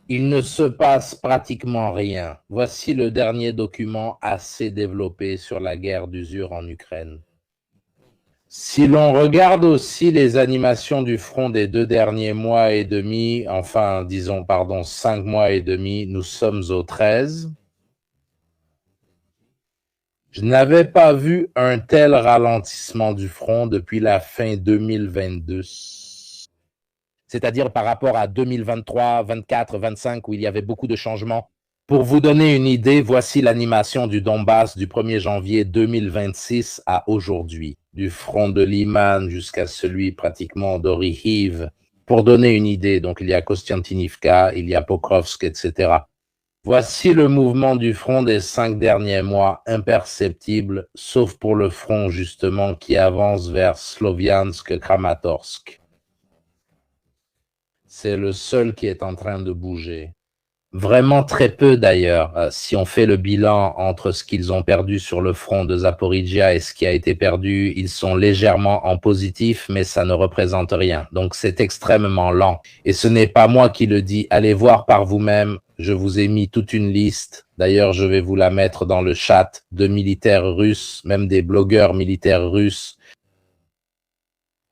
Il ne se passe pratiquement rien. Voici le dernier document assez développé sur la guerre d'usure en Ukraine. Si l'on regarde aussi les animations du front des 2 derniers mois et demi, 5 mois et demi, nous sommes au 13. Je n'avais pas vu un tel ralentissement du front depuis la fin 2022. C'est-à-dire par rapport à 2023, 24, 25, où il y avait beaucoup de changements. Pour vous donner une idée, voici l'animation du Donbass du 1er janvier 2026 à aujourd'hui, du front de Liman jusqu'à celui pratiquement d'Orihiv. Pour donner une idée, donc il y a Kostiantynivka, il y a Pokrovsk, etc. Voici le mouvement du front des 5 derniers mois, imperceptible, sauf pour le front justement qui avance vers Sloviansk, Kramatorsk. C'est le seul qui est en train de bouger. Vraiment très peu d'ailleurs, si on fait le bilan entre ce qu'ils ont perdu sur le front de Zaporizhia et ce qui a été perdu, ils sont légèrement en positif, mais ça ne représente rien. Donc c'est extrêmement lent. Et ce n'est pas moi qui le dis, allez voir par vous-même, je vous ai mis toute une liste, d'ailleurs je vais vous la mettre dans le chat, de militaires russes, même des blogueurs militaires russes.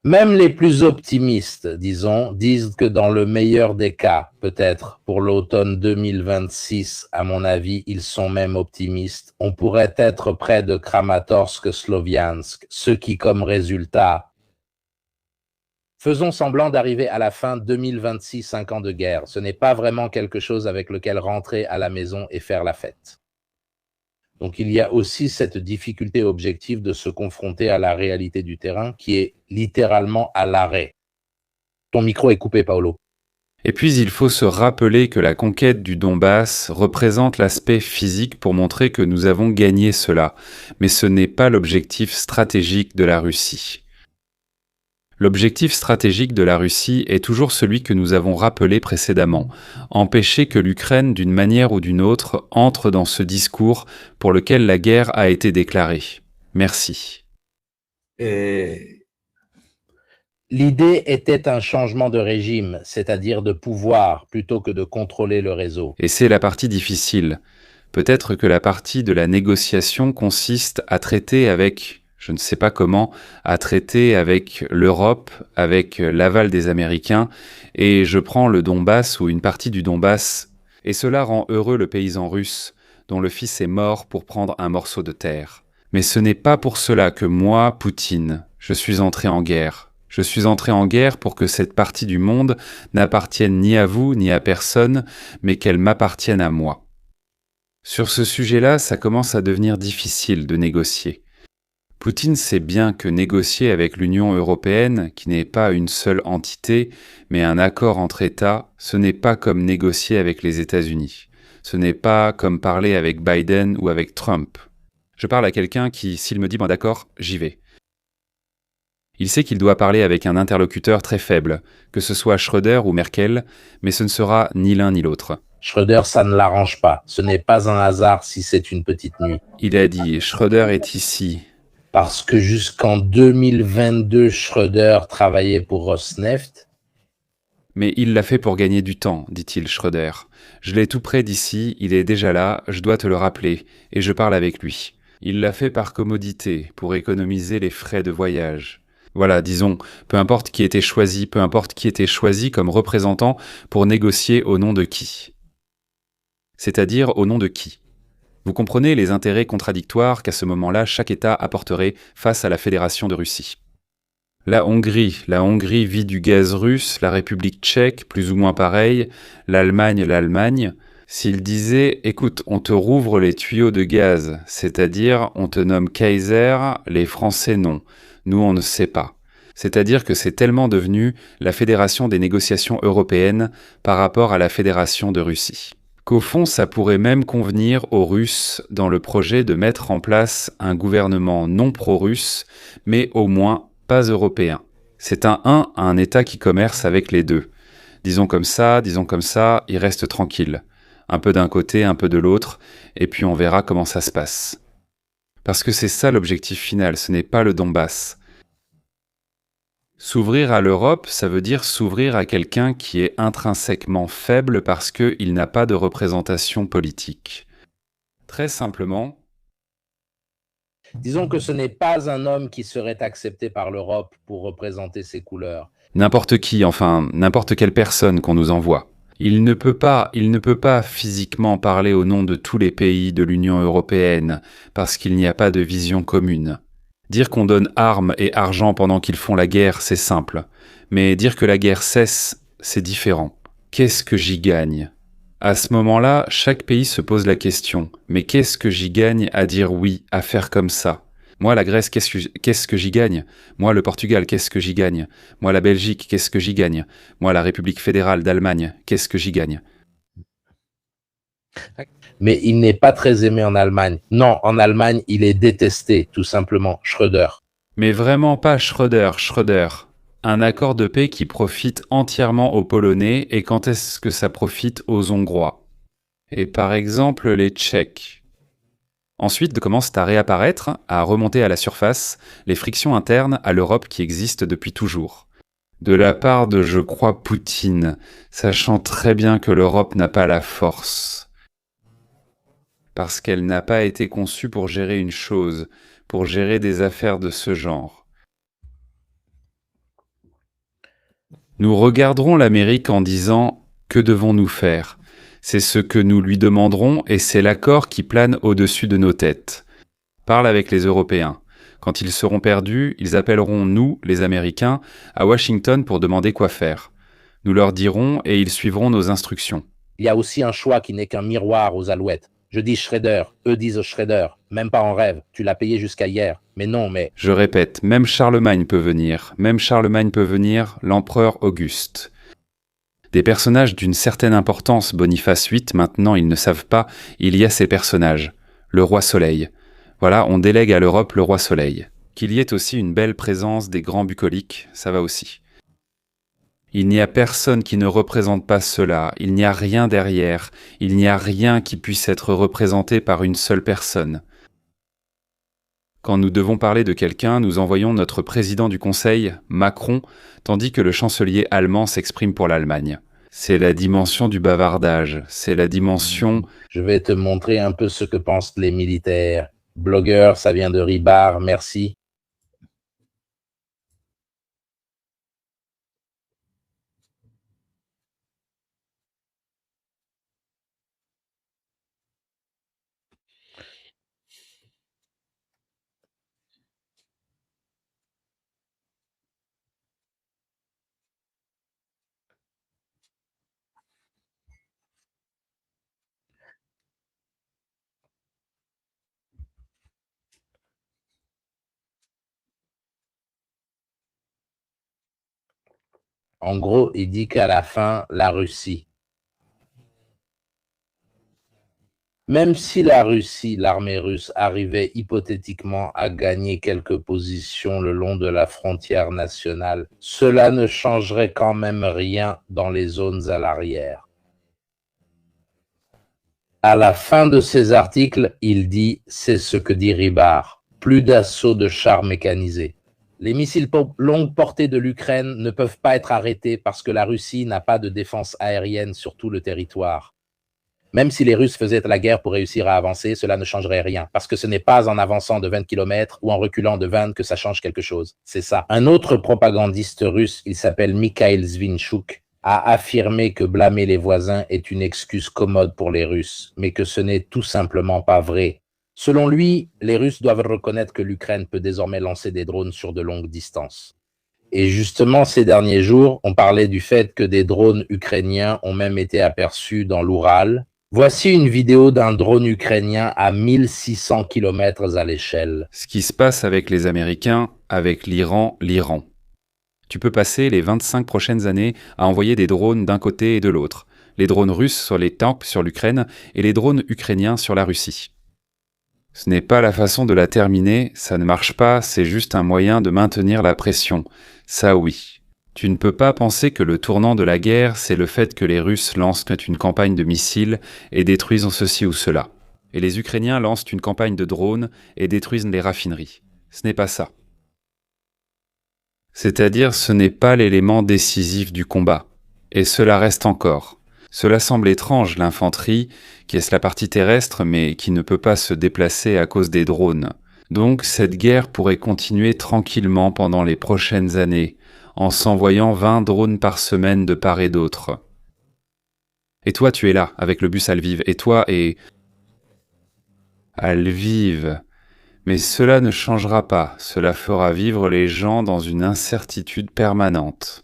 Même les plus optimistes, disons, disent que dans le meilleur des cas, peut-être pour l'automne 2026, à mon avis, ils sont même optimistes, on pourrait être près de Kramatorsk-Sloviansk, ce qui comme résultat... Faisons semblant d'arriver à la fin 2026, 5 ans de guerre. Ce n'est pas vraiment quelque chose avec lequel rentrer à la maison et faire la fête. Donc il y a aussi cette difficulté objective de se confronter à la réalité du terrain qui est littéralement à l'arrêt. Ton micro est coupé, Paolo. Et puis il faut se rappeler que la conquête du Donbass représente l'aspect physique pour montrer que nous avons gagné cela, mais ce n'est pas l'objectif stratégique de la Russie. L'objectif stratégique de la Russie est toujours celui que nous avons rappelé précédemment, empêcher que l'Ukraine, d'une manière ou d'une autre, entre dans ce discours pour lequel la guerre a été déclarée. Merci. L'idée était un changement de régime, c'est-à-dire de pouvoir, plutôt que de contrôler le réseau. Et c'est la partie difficile. Peut-être que la partie de la négociation consiste à traiter avec... je ne sais pas comment, à traiter avec l'Europe, avec l'aval des Américains, et je prends le Donbass ou une partie du Donbass, et cela rend heureux le paysan russe, dont le fils est mort pour prendre un morceau de terre. Mais ce n'est pas pour cela que moi, Poutine, je suis entré en guerre. Je suis entré en guerre pour que cette partie du monde n'appartienne ni à vous ni à personne, mais qu'elle m'appartienne à moi. Sur ce sujet-là, ça commence à devenir difficile de négocier. Poutine sait bien que négocier avec l'Union européenne, qui n'est pas une seule entité, mais un accord entre États, ce n'est pas comme négocier avec les États-Unis. Ce n'est pas comme parler avec Biden ou avec Trump. Je parle à quelqu'un qui, s'il me dit « bon d'accord, j'y vais ». Il sait qu'il doit parler avec un interlocuteur très faible, que ce soit Schröder ou Merkel, mais ce ne sera ni l'un ni l'autre. Schröder, ça ne l'arrange pas. Ce n'est pas un hasard si c'est une petite nuit. Il a dit « Schröder est ici ». Parce que jusqu'en 2022, Schröder travaillait pour Rosneft. Mais il l'a fait pour gagner du temps, dit-il Schröder. Je l'ai tout près d'ici, il est déjà là, je dois te le rappeler, et je parle avec lui. Il l'a fait par commodité, pour économiser les frais de voyage. Voilà, disons, peu importe qui était choisi comme représentant pour négocier au nom de qui. C'est-à-dire au nom de qui. Vous comprenez les intérêts contradictoires qu'à ce moment-là chaque État apporterait face à la Fédération de Russie. La Hongrie vit du gaz russe, la République tchèque, plus ou moins pareil, l'Allemagne. S'il disait « écoute, on te rouvre les tuyaux de gaz », c'est-à-dire on te nomme Kaiser, les Français non, nous on ne sait pas. C'est-à-dire que c'est tellement devenu la Fédération des négociations européennes par rapport à la Fédération de Russie. qu'au fond ça pourrait même convenir aux Russes dans le projet de mettre en place un gouvernement non pro-russe, mais au moins pas européen. C'est un État qui commerce avec les deux. Disons comme ça, il reste tranquille. Un peu d'un côté, un peu de l'autre, et puis on verra comment ça se passe. Parce que c'est ça l'objectif final, ce n'est pas le Donbass. S'ouvrir à l'Europe, ça veut dire s'ouvrir à quelqu'un qui est intrinsèquement faible parce qu'il n'a pas de représentation politique. Très simplement, Disons que ce n'est pas un homme qui serait accepté par l'Europe pour représenter ses couleurs. n'importe qui, enfin n'importe quelle personne qu'on nous envoie. Il ne peut pas physiquement parler au nom de tous les pays de l'Union européenne parce qu'il n'y a pas de vision commune. Dire qu'on donne armes et argent pendant qu'ils font la guerre, c'est simple. Mais dire que la guerre cesse, c'est différent. Qu'est-ce que j'y gagne ? À ce moment-là, chaque pays se pose la question. Mais qu'est-ce que j'y gagne à dire oui, à faire comme ça ? Moi, la Grèce, qu'est-ce que j'y gagne ? Moi, le Portugal, qu'est-ce que j'y gagne ? Moi, la Belgique, qu'est-ce que j'y gagne ? Moi, la République fédérale d'Allemagne, qu'est-ce que j'y gagne ? Mais il n'est pas très aimé en Allemagne. Non, en Allemagne, il est détesté, tout simplement. Schröder. Mais vraiment pas Schröder. Un accord de paix qui profite entièrement aux Polonais, et quand est-ce que ça profite aux Hongrois ? Et par exemple les Tchèques. Ensuite commencent à réapparaître, à remonter à la surface, les frictions internes à l'Europe qui existent depuis toujours. De la part de, je crois, Poutine, sachant très bien que l'Europe n'a pas la force. Parce qu'elle n'a pas été conçue pour gérer une chose, pour gérer des affaires de ce genre. Nous regarderons l'Amérique en disant « Que devons-nous faire ?» C'est ce que nous lui demanderons et c'est l'accord qui plane au-dessus de nos têtes. Parle avec les Européens. Quand ils seront perdus, ils appelleront nous, les Américains, à Washington pour demander quoi faire. Nous leur dirons et ils suivront nos instructions. Il y a aussi un choix qui n'est qu'un miroir aux alouettes. Je dis Schröder, eux disent Schröder, même pas en rêve, tu l'as payé jusqu'à hier. Mais non, mais... Je répète, même Charlemagne peut venir, l'empereur Auguste. Des personnages d'une certaine importance, Boniface VIII, maintenant ils ne savent pas, il y a ces personnages. Le roi Soleil. Voilà, on délègue à l'Europe le roi Soleil. Qu'il y ait aussi une belle présence des grands bucoliques, ça va aussi. Il n'y a personne qui ne représente pas cela, il n'y a rien derrière, il n'y a rien qui puisse être représenté par une seule personne. Quand nous devons parler de quelqu'un, nous envoyons notre président du Conseil, Macron, tandis que le chancelier allemand s'exprime pour l'Allemagne. C'est la dimension du bavardage, c'est la dimension... Je vais te montrer un peu ce que pensent les militaires. Blogueur, ça vient de Ribard, merci. En gros, il dit qu'à la fin, la Russie. Même si la Russie, l'armée russe, arrivait hypothétiquement à gagner quelques positions le long de la frontière nationale, cela ne changerait quand même rien dans les zones à l'arrière. À la fin de ses articles, il dit, c'est ce que dit Ribard, plus d'assaut de chars mécanisés. Les missiles longue portée de l'Ukraine ne peuvent pas être arrêtés parce que la Russie n'a pas de défense aérienne sur tout le territoire. Même si les Russes faisaient la guerre pour réussir à avancer, cela ne changerait rien, parce que ce n'est pas en avançant de 20 km ou en reculant de 20 que ça change quelque chose. C'est ça. Un autre propagandiste russe, il s'appelle Mikhail Zvinchuk, a affirmé que blâmer les voisins est une excuse commode pour les Russes, mais que ce n'est tout simplement pas vrai. Selon lui, les Russes doivent reconnaître que l'Ukraine peut désormais lancer des drones sur de longues distances. Et justement, ces derniers jours, on parlait du fait que des drones ukrainiens ont même été aperçus dans l'Oural. Voici une vidéo d'un drone ukrainien à 1600 km à l'échelle. Ce qui se passe avec les Américains, avec l'Iran. Tu peux passer les 25 prochaines années à envoyer des drones d'un côté et de l'autre. les drones russes sur les tanks sur l'Ukraine et les drones ukrainiens sur la Russie. Ce n'est pas la façon de la terminer, ça ne marche pas, c'est juste un moyen de maintenir la pression. Ça oui. Tu ne peux pas penser que le tournant de la guerre, c'est le fait que les Russes lancent une campagne de missiles et détruisent ceci ou cela. Et les Ukrainiens lancent une campagne de drones et détruisent les raffineries. Ce n'est pas ça. C'est-à-dire, ce n'est pas l'élément décisif du combat. Et cela reste encore. Cela semble étrange, l'infanterie, qui est la partie terrestre, mais qui ne peut pas se déplacer à cause des drones. Donc, cette guerre pourrait continuer tranquillement pendant les prochaines années, en s'envoyant 20 drones par semaine de part et d'autre. Et toi, tu es là, avec le bus à Lviv, et toi, et... à Lviv... Mais cela ne changera pas, cela fera vivre les gens dans une incertitude permanente.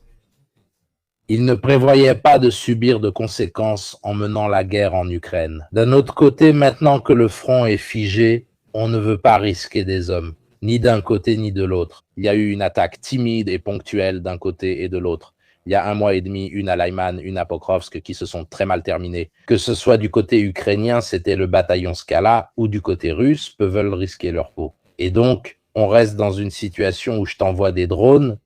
Il ne prévoyait pas de subir de conséquences en menant la guerre en Ukraine. D'un autre côté, maintenant que le front est figé, on ne veut pas risquer des hommes, ni d'un côté ni de l'autre. Il y a eu une attaque timide et ponctuelle d'un côté et de l'autre. Il y a 1 mois et demi, une à Lyman, une à Pokrovsk, qui se sont très mal terminées. Que ce soit du côté ukrainien, c'était le bataillon Skala, ou du côté russe, peu veulent risquer leur peau. Et donc, on reste dans une situation où je t'envoie des drones,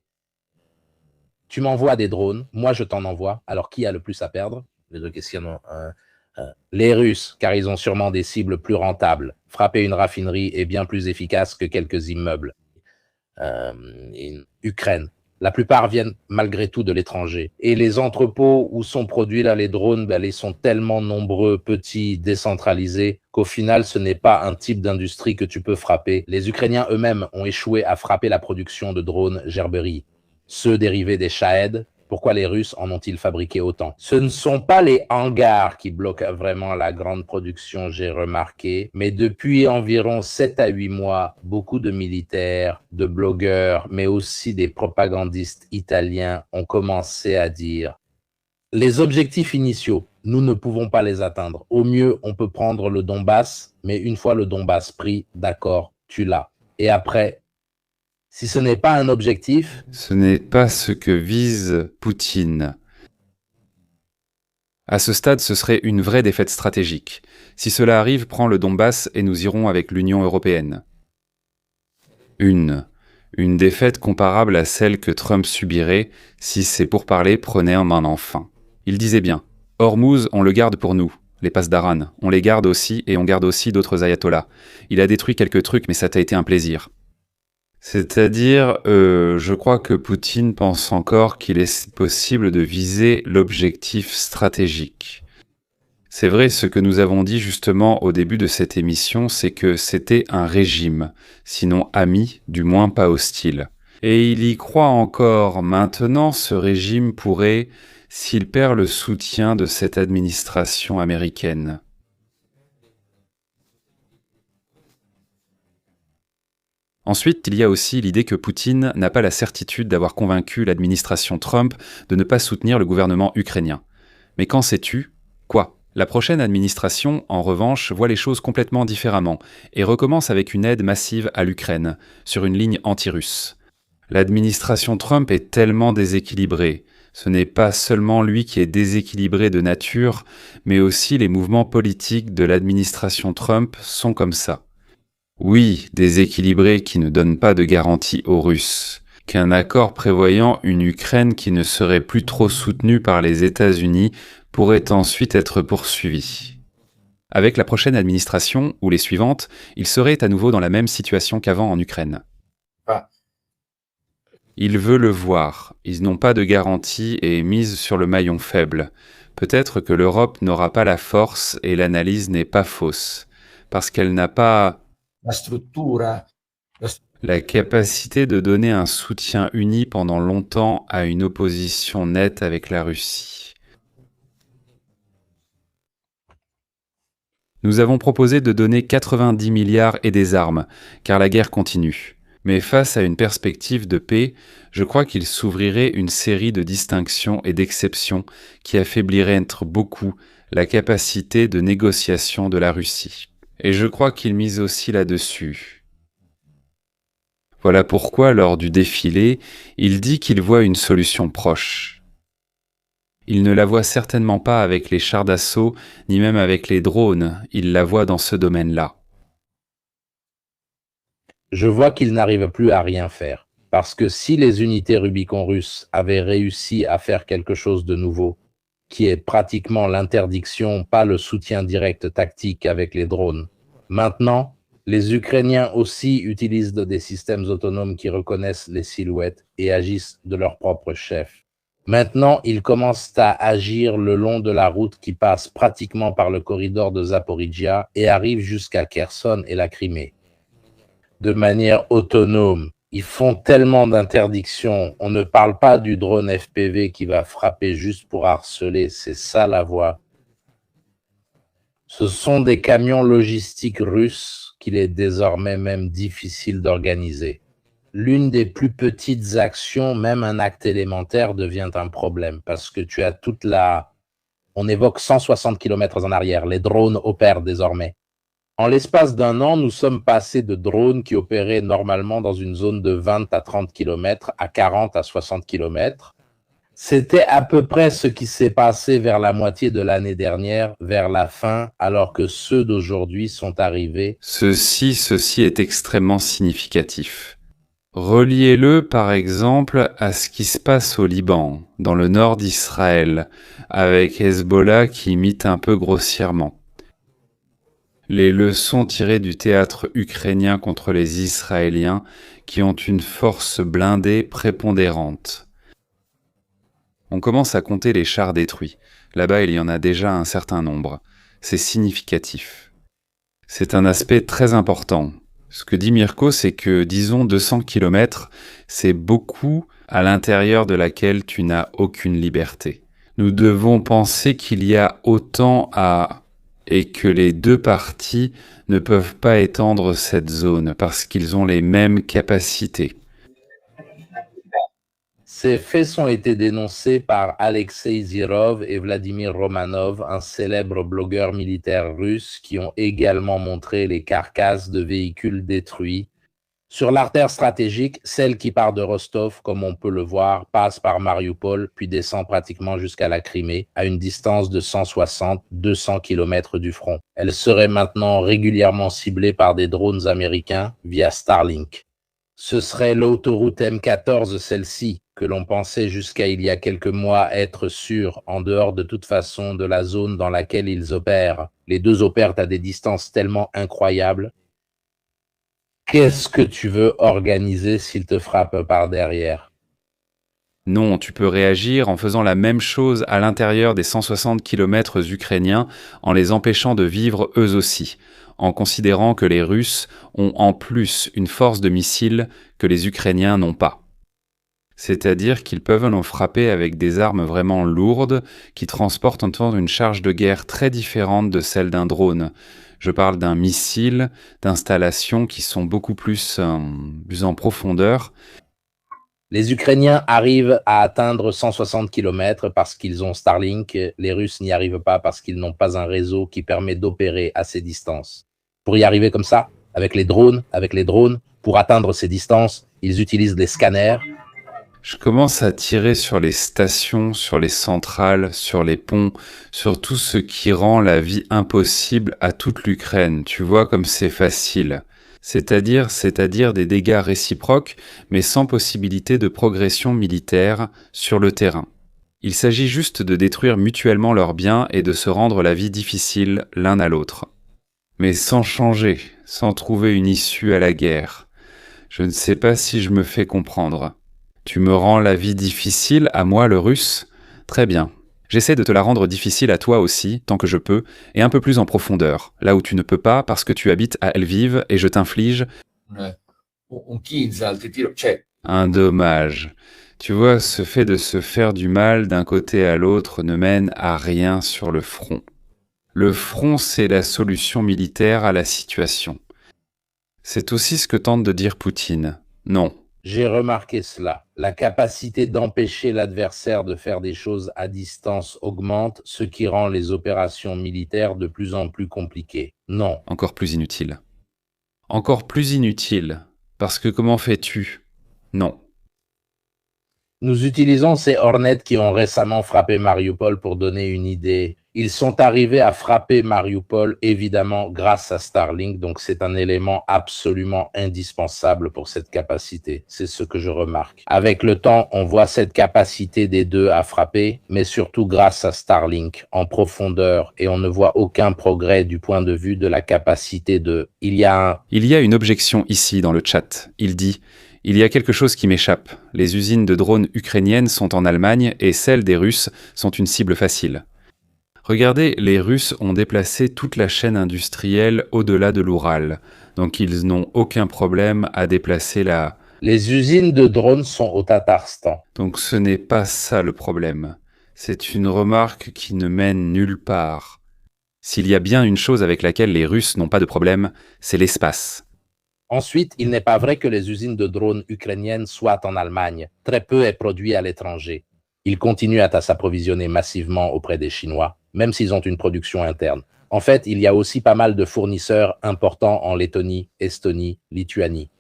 tu m'envoies des drones, moi je t'en envoie, alors qui a le plus à perdre? Les deux questions. Les Russes, car ils ont sûrement des cibles plus rentables. Frapper une raffinerie est bien plus efficace que quelques immeubles. Ukraine. La plupart viennent malgré tout de l'étranger. Et les entrepôts où sont produits là les drones, ils sont tellement nombreux, petits, décentralisés, qu'au final, ce n'est pas un type d'industrie que tu peux frapper. Les Ukrainiens eux-mêmes ont échoué à frapper la production de drones Gerberie. Ceux dérivés des Shahed, pourquoi les Russes en ont-ils fabriqué autant? Ce ne sont pas les hangars qui bloquent vraiment la grande production, j'ai remarqué, mais depuis environ 7 à 8 mois, beaucoup de militaires, de blogueurs, mais aussi des propagandistes italiens ont commencé à dire « Les objectifs initiaux, nous ne pouvons pas les atteindre. Au mieux, on peut prendre le Donbass, mais une fois le Donbass pris, d'accord, tu l'as. Et après, si ce n'est pas un objectif... » Ce n'est pas ce que vise Poutine. À ce stade, ce serait une vraie défaite stratégique. Si cela arrive, prends le Donbass et nous irons avec l'Union européenne. Une défaite comparable à celle que Trump subirait si ses pourparlers prenaient en main enfin. Il disait bien, Hormuz, on le garde pour nous. Les passes d'Aran, on les garde aussi et on garde aussi d'autres ayatollahs. Il a détruit quelques trucs, mais ça t'a été un plaisir. C'est-à-dire, je crois que Poutine pense encore qu'il est possible de viser l'objectif stratégique. C'est vrai, ce que nous avons dit justement au début de cette émission, c'est que c'était un régime, sinon ami, du moins pas hostile. Et il y croit encore. Maintenant, ce régime pourrait, s'il perd le soutien de cette administration américaine. Ensuite, il y a aussi l'idée que Poutine n'a pas la certitude d'avoir convaincu l'administration Trump de ne pas soutenir le gouvernement ukrainien. Mais qu'en sais-tu? Quoi? La prochaine administration, en revanche, voit les choses complètement différemment et recommence avec une aide massive à l'Ukraine, sur une ligne anti-russe. L'administration Trump est tellement déséquilibrée. Ce n'est pas seulement lui qui est déséquilibré de nature, mais aussi les mouvements politiques de l'administration Trump sont comme ça. Oui, déséquilibré qui ne donne pas de garantie aux Russes, qu'un accord prévoyant une Ukraine qui ne serait plus trop soutenue par les États-Unis pourrait ensuite être poursuivi. Avec la prochaine administration, ou les suivantes, il serait à nouveau dans la même situation qu'avant en Ukraine. Il veut le voir, ils n'ont pas de garantie et misent sur le maillon faible. Peut-être que l'Europe n'aura pas la force et l'analyse n'est pas fausse, parce qu'elle n'a pas la capacité de donner un soutien uni pendant longtemps à une opposition nette avec la Russie. Nous avons proposé de donner 90 milliards et des armes, car la guerre continue. Mais face à une perspective de paix, je crois qu'il s'ouvrirait une série de distinctions et d'exceptions qui affaibliraient beaucoup la capacité de négociation de la Russie. Et je crois qu'il mise aussi là-dessus. Voilà pourquoi, lors du défilé, il dit qu'il voit une solution proche. Il ne la voit certainement pas avec les chars d'assaut, ni même avec les drones, il la voit dans ce domaine-là. Je vois qu'il n'arrive plus à rien faire. Parce que si les unités Rubicon russes avaient réussi à faire quelque chose de nouveau, qui est pratiquement l'interdiction, pas le soutien direct tactique avec les drones, maintenant, les Ukrainiens aussi utilisent des systèmes autonomes qui reconnaissent les silhouettes et agissent de leur propre chef. Maintenant, ils commencent à agir le long de la route qui passe pratiquement par le corridor de Zaporizhia et arrive jusqu'à Kherson et la Crimée. De manière autonome. Ils font tellement d'interdictions. On ne parle pas du drone FPV qui va frapper juste pour harceler. C'est ça la voie. Ce sont des camions logistiques russes qu'il est désormais même difficile d'organiser. L'une des plus petites actions, même un acte élémentaire, devient un problème parce que tu as toute la... On évoque 160 km en arrière. Les drones opèrent désormais. En l'espace d'un an, nous sommes passés de drones qui opéraient normalement dans une zone de 20 à 30 km à 40 à 60 km. C'était à peu près ce qui s'est passé vers la moitié de l'année dernière, vers la fin, alors que ceux d'aujourd'hui sont arrivés. Ceci est extrêmement significatif. Reliez-le par exemple à ce qui se passe au Liban, dans le nord d'Israël, avec Hezbollah qui imite un peu grossièrement. Les leçons tirées du théâtre ukrainien contre les Israéliens qui ont une force blindée prépondérante. On commence à compter les chars détruits. Là-bas, il y en a déjà un certain nombre. C'est significatif. C'est un aspect très important. Ce que dit Mirko, c'est que, disons, 200 km, c'est beaucoup à l'intérieur de laquelle tu n'as aucune liberté. Nous devons penser qu'il y a autant à... et que les deux parties ne peuvent pas étendre cette zone parce qu'ils ont les mêmes capacités. Ces faits ont été dénoncés par Alexei Zirov et Vladimir Romanov, un célèbre blogueur militaire russe, qui ont également montré les carcasses de véhicules détruits. Sur l'artère stratégique, celle qui part de Rostov, comme on peut le voir, passe par Mariupol, puis descend pratiquement jusqu'à la Crimée, à une distance de 160-200 km du front. Elle serait maintenant régulièrement ciblée par des drones américains via Starlink. Ce serait l'autoroute M14, celle-ci, que l'on pensait jusqu'à il y a quelques mois être sûre, en dehors de toute façon de la zone dans laquelle ils opèrent. Les deux opèrent à des distances tellement incroyables. Qu'est-ce que tu veux organiser s'il te frappe par derrière? Non, tu peux réagir en faisant la même chose à l'intérieur des 160 km ukrainiens en les empêchant de vivre eux aussi, en considérant que les Russes ont en plus une force de missiles que les Ukrainiens n'ont pas. C'est-à-dire qu'ils peuvent nous frapper avec des armes vraiment lourdes qui transportent en temps une charge de guerre très différente de celle d'un drone. Je parle d'un missile, d'installations qui sont beaucoup plus en profondeur. Les Ukrainiens arrivent à atteindre 160 km parce qu'ils ont Starlink. Les Russes n'y arrivent pas parce qu'ils n'ont pas un réseau qui permet d'opérer à ces distances. Pour y arriver comme ça, avec les drones, pour atteindre ces distances, ils utilisent des scanners. Je commence à tirer sur les stations, sur les centrales, sur les ponts, sur tout ce qui rend la vie impossible à toute l'Ukraine. Tu vois comme c'est facile. C'est-à-dire des dégâts réciproques, mais sans possibilité de progression militaire sur le terrain. Il s'agit juste de détruire mutuellement leurs biens et de se rendre la vie difficile l'un à l'autre. Mais sans changer, sans trouver une issue à la guerre. Je ne sais pas si je me fais comprendre. Tu me rends la vie difficile, à moi le russe? Très bien. J'essaie de te la rendre difficile à toi aussi, tant que je peux, et un peu plus en profondeur, là où tu ne peux pas parce que tu habites à Lviv et je t'inflige un dommage. Tu vois, ce fait de se faire du mal d'un côté à l'autre ne mène à rien sur le front. Le front, c'est la solution militaire à la situation. C'est aussi ce que tente de dire Poutine. Non. J'ai remarqué cela. La capacité d'empêcher l'adversaire de faire des choses à distance augmente, ce qui rend les opérations militaires de plus en plus compliquées. Non. Encore plus inutile. Encore plus inutile. Parce que comment fais-tu? Non. Nous utilisons ces Hornets qui ont récemment frappé Mariupol pour donner une idée. Ils sont arrivés à frapper Mariupol, évidemment, grâce à Starlink, donc c'est un élément absolument indispensable pour cette capacité. C'est ce que je remarque. Avec le temps, on voit cette capacité des deux à frapper, mais surtout grâce à Starlink, en profondeur, et on ne voit aucun progrès du point de vue de la capacité de... Il y a une objection ici dans le chat. Il dit... Il y a quelque chose qui m'échappe. Les usines de drones ukrainiennes sont en Allemagne et celles des Russes sont une cible facile. Regardez, les Russes ont déplacé toute la chaîne industrielle au-delà de l'Oural. Donc ils n'ont aucun problème à déplacer la... Les usines de drones sont au Tatarstan. Donc ce n'est pas ça le problème. C'est une remarque qui ne mène nulle part. S'il y a bien une chose avec laquelle les Russes n'ont pas de problème, c'est l'espace. Ensuite, il n'est pas vrai que les usines de drones ukrainiennes soient en Allemagne. Très peu est produit à l'étranger. Ils continuent à s'approvisionner massivement auprès des Chinois, même s'ils ont une production interne. En fait, il y a aussi pas mal de fournisseurs importants en Lettonie, Estonie, Lituanie.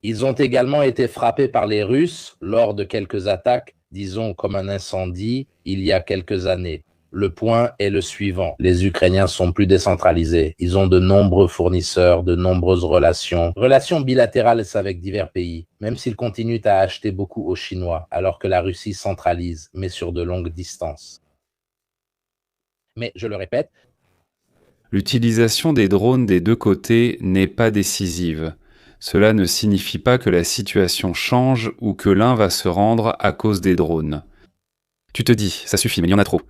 Ils ont également été frappés par les Russes lors de quelques attaques, disons comme un incendie, il y a quelques années. Le point est le suivant. Les Ukrainiens sont plus décentralisés. Ils ont de nombreux fournisseurs, de nombreuses relations bilatérales avec divers pays, même s'ils continuent à acheter beaucoup aux Chinois, alors que la Russie centralise, mais sur de longues distances. Mais, je le répète, l'utilisation des drones des deux côtés n'est pas décisive. Cela ne signifie pas que la situation change ou que l'un va se rendre à cause des drones. Tu te dis, ça suffit, mais il y en a trop.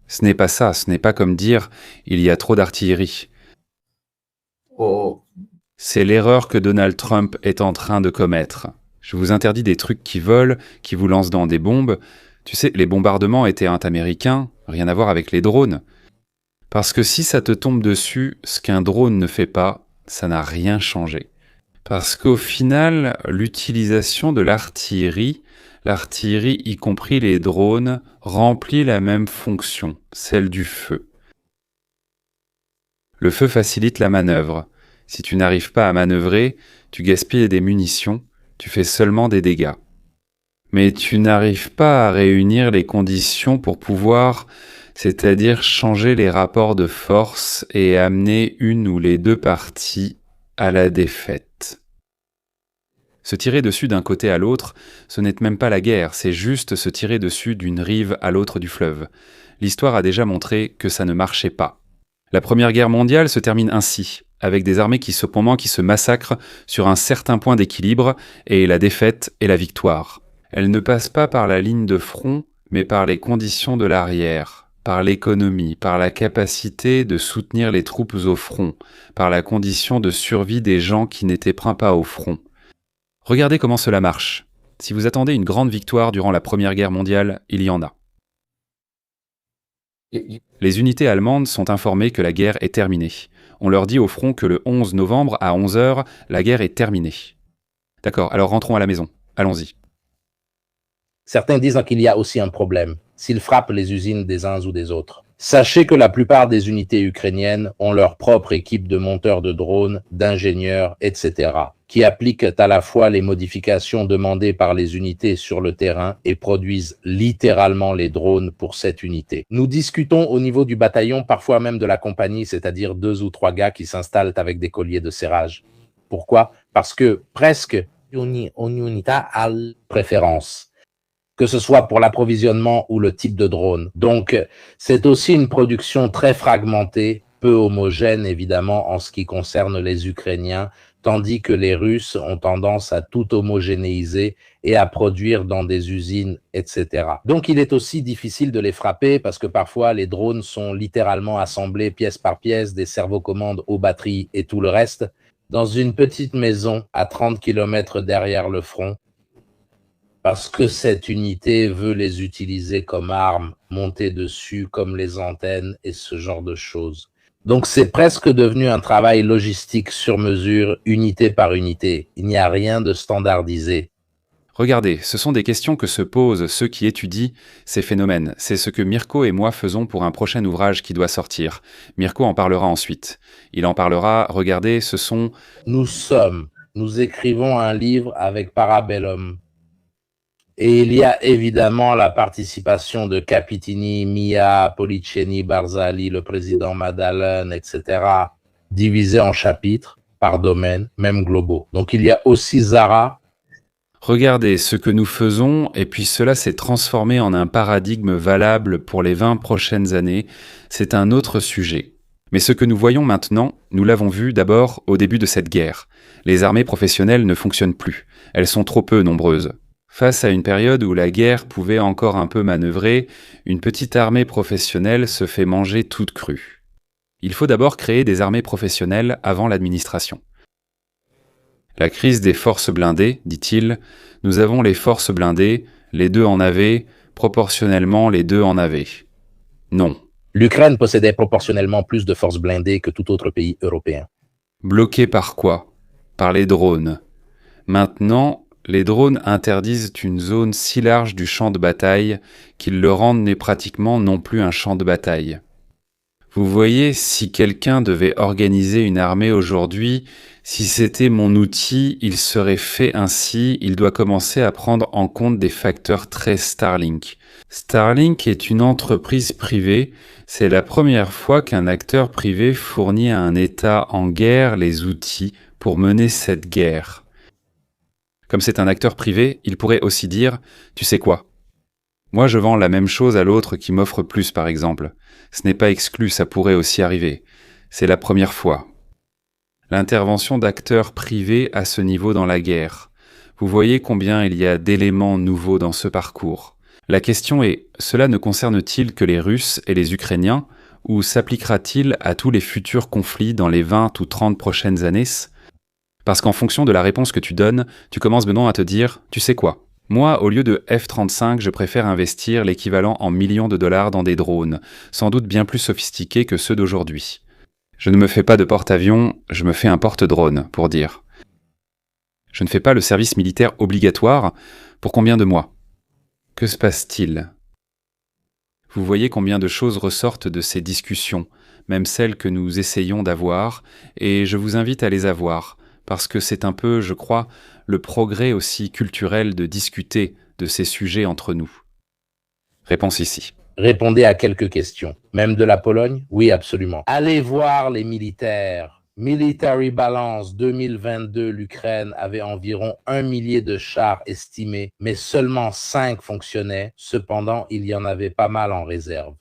Ce n'est pas ça, ce n'est pas comme dire « il y a trop d'artillerie ». C'est l'erreur que Donald Trump est en train de commettre. Je vous interdis des trucs qui volent, qui vous lancent dans des bombes. Tu sais, les bombardements étaient américains, rien à voir avec les drones. Parce que si ça te tombe dessus, ce qu'un drone ne fait pas, ça n'a rien changé. Parce qu'au final, l'utilisation de l'artillerie, y compris les drones, remplit la même fonction, celle du feu. Le feu facilite la manœuvre. Si tu n'arrives pas à manœuvrer, tu gaspilles des munitions, tu fais seulement des dégâts. Mais tu n'arrives pas à réunir les conditions pour pouvoir, c'est-à-dire changer les rapports de force et amener une ou les deux parties à la défaite. Se tirer dessus d'un côté à l'autre, ce n'est même pas la guerre, c'est juste se tirer dessus d'une rive à l'autre du fleuve. L'histoire a déjà montré que ça ne marchait pas. La Première Guerre mondiale se termine ainsi, avec des armées qui se massacrent sur un certain point d'équilibre, et la défaite et la victoire. Elle ne passe pas par la ligne de front, mais par les conditions de l'arrière, par l'économie, par la capacité de soutenir les troupes au front, par la condition de survie des gens qui n'étaient pas au front. Regardez comment cela marche. Si vous attendez une grande victoire durant la Première Guerre mondiale, il y en a. Les unités allemandes sont informées que la guerre est terminée. On leur dit au front que le 11 novembre à 11h, la guerre est terminée. D'accord, alors rentrons à la maison. Allons-y. Certains disent qu'il y a aussi un problème, s'ils frappent les usines des uns ou des autres. Sachez que la plupart des unités ukrainiennes ont leur propre équipe de monteurs de drones, d'ingénieurs, etc., qui appliquent à la fois les modifications demandées par les unités sur le terrain et produisent littéralement les drones pour cette unité. Nous discutons au niveau du bataillon, parfois même de la compagnie, c'est-à-dire 2 ou 3 gars qui s'installent avec des colliers de serrage. Pourquoi? Parce que presque une unité a préférence, que ce soit pour l'approvisionnement ou le type de drone. Donc, c'est aussi une production très fragmentée, peu homogène évidemment en ce qui concerne les Ukrainiens, tandis que les Russes ont tendance à tout homogénéiser et à produire dans des usines, etc. Donc, il est aussi difficile de les frapper parce que parfois, les drones sont littéralement assemblés pièce par pièce, des servocommandes aux batteries et tout le reste, dans une petite maison à 30 km derrière le front, parce que cette unité veut les utiliser comme armes, monter dessus comme les antennes et ce genre de choses. Donc c'est presque devenu un travail logistique sur mesure, unité par unité. Il n'y a rien de standardisé. Regardez, ce sont des questions que se posent ceux qui étudient ces phénomènes. C'est ce que Mirko et moi faisons pour un prochain ouvrage qui doit sortir. Mirko en parlera ensuite. Il en parlera, regardez, ce sont... Nous écrivons un livre avec Parabellum. Et il y a évidemment la participation de Capitini, Mia, Policeni, Barzali, le président Madalen, etc., divisés en chapitres par domaine, même globaux. Donc il y a aussi Zara. Regardez ce que nous faisons, et puis cela s'est transformé en un paradigme valable pour les 20 prochaines années. C'est un autre sujet. Mais ce que nous voyons maintenant, nous l'avons vu d'abord au début de cette guerre. Les armées professionnelles ne fonctionnent plus. Elles sont trop peu nombreuses. Face à une période où la guerre pouvait encore un peu manœuvrer, une petite armée professionnelle se fait manger toute crue. Il faut d'abord créer des armées professionnelles avant l'administration. La crise des forces blindées, dit-il, nous avons les forces blindées, les deux en avaient, proportionnellement les deux en avaient. Non. L'Ukraine possédait proportionnellement plus de forces blindées que tout autre pays européen. Bloqué par quoi? Par les drones. Maintenant, les drones interdisent une zone si large du champ de bataille qu'ils le rendent pratiquement non plus un champ de bataille. Vous voyez, si quelqu'un devait organiser une armée aujourd'hui, si c'était mon outil, il serait fait ainsi, il doit commencer à prendre en compte des facteurs très Starlink. Starlink est une entreprise privée, c'est la première fois qu'un acteur privé fournit à un État en guerre les outils pour mener cette guerre. Comme c'est un acteur privé, il pourrait aussi dire « Tu sais quoi ? Moi je vends la même chose à l'autre qui m'offre plus par exemple. Ce n'est pas exclu, ça pourrait aussi arriver. C'est la première fois. » L'intervention d'acteurs privés à ce niveau dans la guerre. Vous voyez combien il y a d'éléments nouveaux dans ce parcours. La question est, cela ne concerne-t-il que les Russes et les Ukrainiens, ou s'appliquera-t-il à tous les futurs conflits dans les 20 ou 30 prochaines années ? Parce qu'en fonction de la réponse que tu donnes, tu commences maintenant à te dire « Tu sais quoi ? Moi, au lieu de F-35, je préfère investir l'équivalent en millions de dollars dans des drones, sans doute bien plus sophistiqués que ceux d'aujourd'hui. Je ne me fais pas de porte-avions, je me fais un porte-drone, pour dire. Je ne fais pas le service militaire obligatoire. Pour combien de mois ? Que se passe-t-il ? Vous voyez combien de choses ressortent de ces discussions, même celles que nous essayons d'avoir, et je vous invite à les avoir, parce que c'est un peu, je crois, le progrès aussi culturel de discuter de ces sujets entre nous. Réponse ici. Répondez à quelques questions. Même de la Pologne? Oui, absolument. Allez voir les militaires. Military Balance 2022, l'Ukraine avait environ 1 millier de chars estimés, mais seulement 5 fonctionnaient. Cependant, il y en avait pas mal en réserve.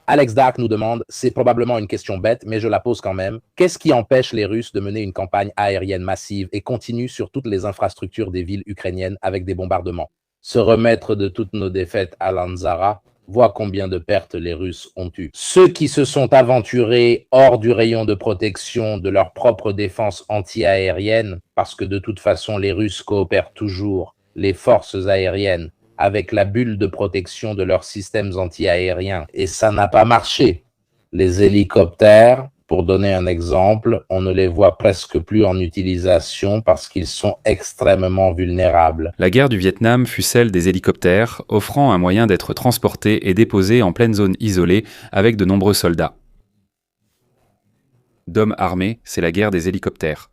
Alex Dark nous demande, c'est probablement une question bête, mais je la pose quand même. Qu'est-ce qui empêche les Russes de mener une campagne aérienne massive et continue sur toutes les infrastructures des villes ukrainiennes avec des bombardements? Se remettre de toutes nos défaites à Lanzara, voit combien de pertes les Russes ont eues. Ceux qui se sont aventurés hors du rayon de protection de leur propre défense anti-aérienne, parce que de toute façon les Russes coopèrent toujours, les forces aériennes, avec la bulle de protection de leurs systèmes anti-aériens, et ça n'a pas marché. Les hélicoptères, pour donner un exemple, on ne les voit presque plus en utilisation parce qu'ils sont extrêmement vulnérables. La guerre du Vietnam fut celle des hélicoptères, offrant un moyen d'être transporté et déposé en pleine zone isolée avec de nombreux soldats. D'hommes armés, c'est la guerre des hélicoptères.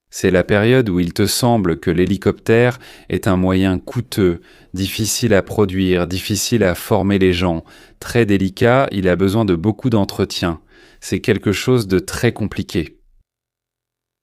C'est la période où il te semble que l'hélicoptère est un moyen coûteux, difficile à produire, difficile à former les gens, très délicat, il a besoin de beaucoup d'entretien. C'est quelque chose de très compliqué.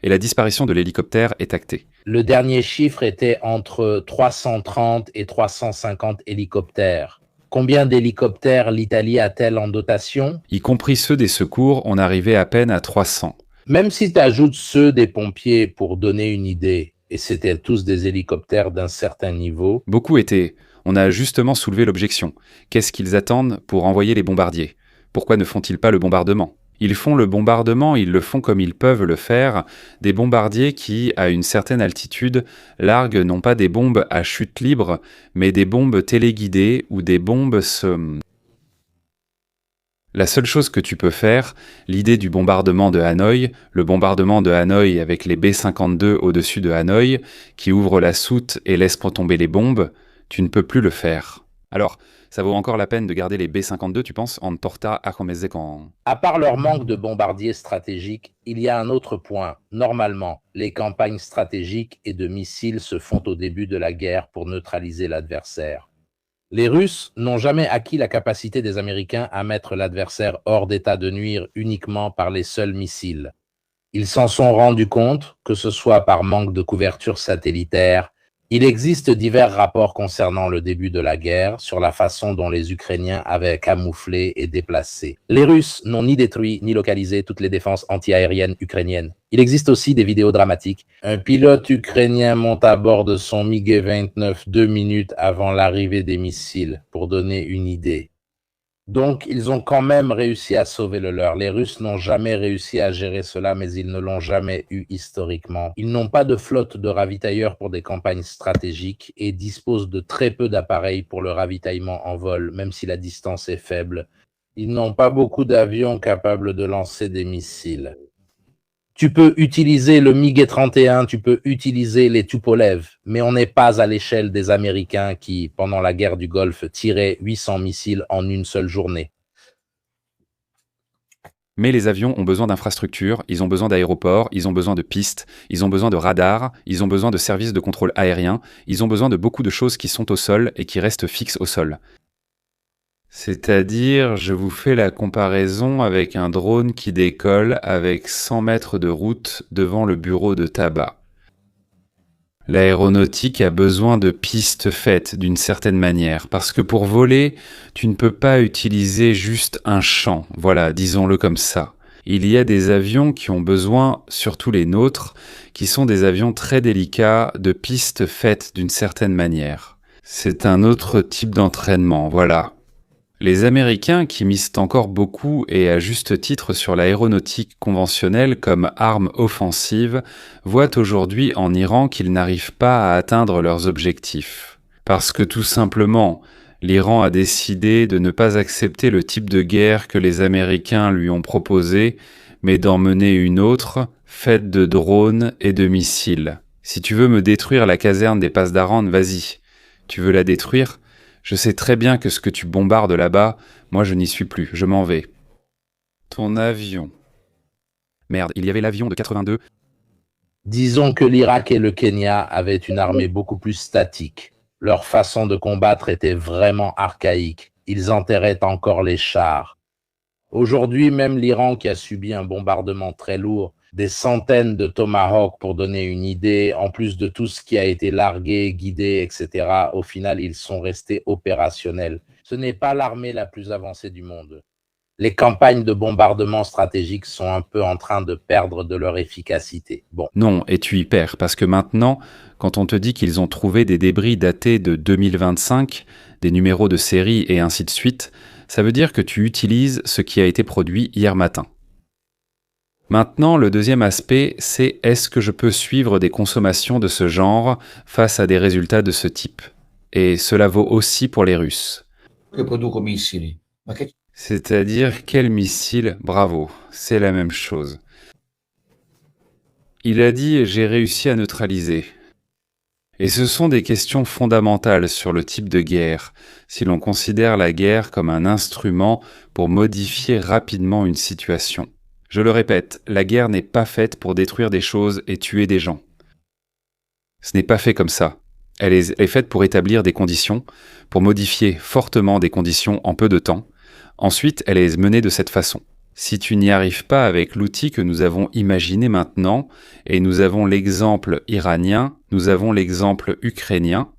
Et la disparition de l'hélicoptère est actée. Le dernier chiffre était entre 330 et 350 hélicoptères. Combien d'hélicoptères l'Italie a-t-elle en dotation? Y compris ceux des secours, on arrivait à peine à 300. Même si tu ajoutes ceux des pompiers pour donner une idée, et c'était tous des hélicoptères d'un certain niveau. Beaucoup étaient. On a justement soulevé l'objection. Qu'est-ce qu'ils attendent pour envoyer les bombardiers? Pourquoi ne font-ils pas le bombardement? Ils font le bombardement, ils le font comme ils peuvent le faire, des bombardiers qui, à une certaine altitude, larguent non pas des bombes à chute libre, mais des bombes téléguidées ou des bombes La seule chose que tu peux faire, l'idée du bombardement de Hanoï, le bombardement de Hanoï avec les B-52 au-dessus de Hanoï, qui ouvre la soute et laisse tomber les bombes, tu ne peux plus le faire. Alors, Ça vaut encore la peine de garder les B-52, tu penses, en torta Arcomezecan. À part leur manque de bombardiers stratégiques, il y a un autre point. Normalement, les campagnes stratégiques et de missiles se font au début de la guerre pour neutraliser l'adversaire. Les Russes n'ont jamais acquis la capacité des Américains à mettre l'adversaire hors d'état de nuire uniquement par les seuls missiles. Ils s'en sont rendus compte, que ce soit par manque de couverture satellitaire. Il existe divers rapports concernant le début de la guerre sur la façon dont les Ukrainiens avaient camouflé et déplacé. Les Russes n'ont ni détruit ni localisé toutes les défenses antiaériennes ukrainiennes. Il existe aussi des vidéos dramatiques. Un pilote ukrainien monte à bord de son MiG-29 2 minutes avant l'arrivée des missiles, pour donner une idée. Donc, ils ont quand même réussi à sauver le leur. Les Russes n'ont jamais réussi à gérer cela, mais ils ne l'ont jamais eu historiquement. Ils n'ont pas de flotte de ravitailleurs pour des campagnes stratégiques et disposent de très peu d'appareils pour le ravitaillement en vol, même si la distance est faible. Ils n'ont pas beaucoup d'avions capables de lancer des missiles. Tu peux utiliser le MiG-31, tu peux utiliser les Tupolev, mais on n'est pas à l'échelle des Américains qui, pendant la guerre du Golfe, tiraient 800 missiles en une seule journée. Mais les avions ont besoin d'infrastructures, ils ont besoin d'aéroports, ils ont besoin de pistes, ils ont besoin de radars, ils ont besoin de services de contrôle aérien, ils ont besoin de beaucoup de choses qui sont au sol et qui restent fixes au sol. C'est-à-dire, je vous fais la comparaison avec un drone qui décolle avec 100 mètres de route devant le bureau de tabac. L'aéronautique a besoin de pistes faites d'une certaine manière, parce que pour voler, tu ne peux pas utiliser juste un champ, voilà, disons-le comme ça. Il y a des avions qui ont besoin, surtout les nôtres, qui sont des avions très délicats, de pistes faites d'une certaine manière. C'est un autre type d'entraînement, voilà. Les Américains, qui misent encore beaucoup et à juste titre sur l'aéronautique conventionnelle comme arme offensive, voient aujourd'hui en Iran qu'ils n'arrivent pas à atteindre leurs objectifs. Parce que tout simplement, l'Iran a décidé de ne pas accepter le type de guerre que les Américains lui ont proposé, mais d'en mener une autre, faite de drones et de missiles. Si tu veux me détruire la caserne des Passes d'Aran, vas-y. Tu veux la détruire ? Je sais très bien que ce que tu bombardes là-bas, moi je n'y suis plus, je m'en vais. Ton avion. Merde, il y avait l'avion de 82. Disons que l'Irak et le Kenya avaient une armée beaucoup plus statique. Leur façon de combattre était vraiment archaïque. Ils enterraient encore les chars. Aujourd'hui, même l'Iran, qui a subi un bombardement très lourd, des centaines de Tomahawk pour donner une idée, en plus de tout ce qui a été largué, guidé, etc., au final, ils sont restés opérationnels. Ce n'est pas l'armée la plus avancée du monde. Les campagnes de bombardement stratégiques sont un peu en train de perdre de leur efficacité. Bon. Non, et tu y perds, parce que maintenant, quand on te dit qu'ils ont trouvé des débris datés de 2025, des numéros de série et ainsi de suite, ça veut dire que tu utilises ce qui a été produit hier matin. Maintenant, le deuxième aspect, c'est est-ce que je peux suivre des consommations de ce genre face à des résultats de ce type ? Et cela vaut aussi pour les Russes. C'est-à-dire, quel missile ? Bravo, c'est la même chose. Il a dit « j'ai réussi à neutraliser ». Et ce sont des questions fondamentales sur le type de guerre, si l'on considère la guerre comme un instrument pour modifier rapidement une situation. Je le répète, la guerre n'est pas faite pour détruire des choses et tuer des gens. Ce n'est pas fait comme ça. Elle est faite pour établir des conditions, pour modifier fortement des conditions en peu de temps. Ensuite, elle est menée de cette façon. Si tu n'y arrives pas avec l'outil que nous avons imaginé maintenant, et nous avons l'exemple iranien, nous avons l'exemple ukrainien,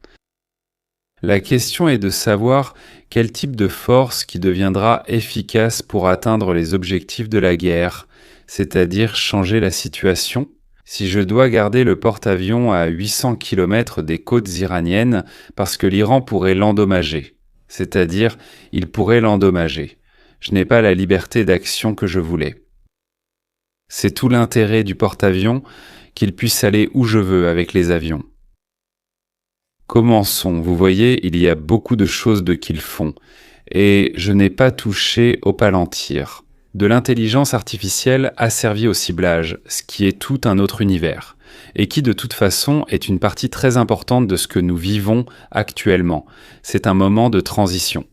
la question est de savoir quel type de force qui deviendra efficace pour atteindre les objectifs de la guerre, c'est-à-dire changer la situation. Si je dois garder le porte-avions à 800 km des côtes iraniennes parce que l'Iran pourrait l'endommager, c'est-à-dire il pourrait l'endommager. Je n'ai pas la liberté d'action que je voulais. C'est tout l'intérêt du porte-avions qu'il puisse aller où je veux avec les avions. Commençons, vous voyez, il y a beaucoup de choses qu'ils font, et je n'ai pas touché au Palantir. De l'intelligence artificielle asservie au ciblage, ce qui est tout un autre univers, et qui de toute façon est une partie très importante de ce que nous vivons actuellement. C'est un moment de transition.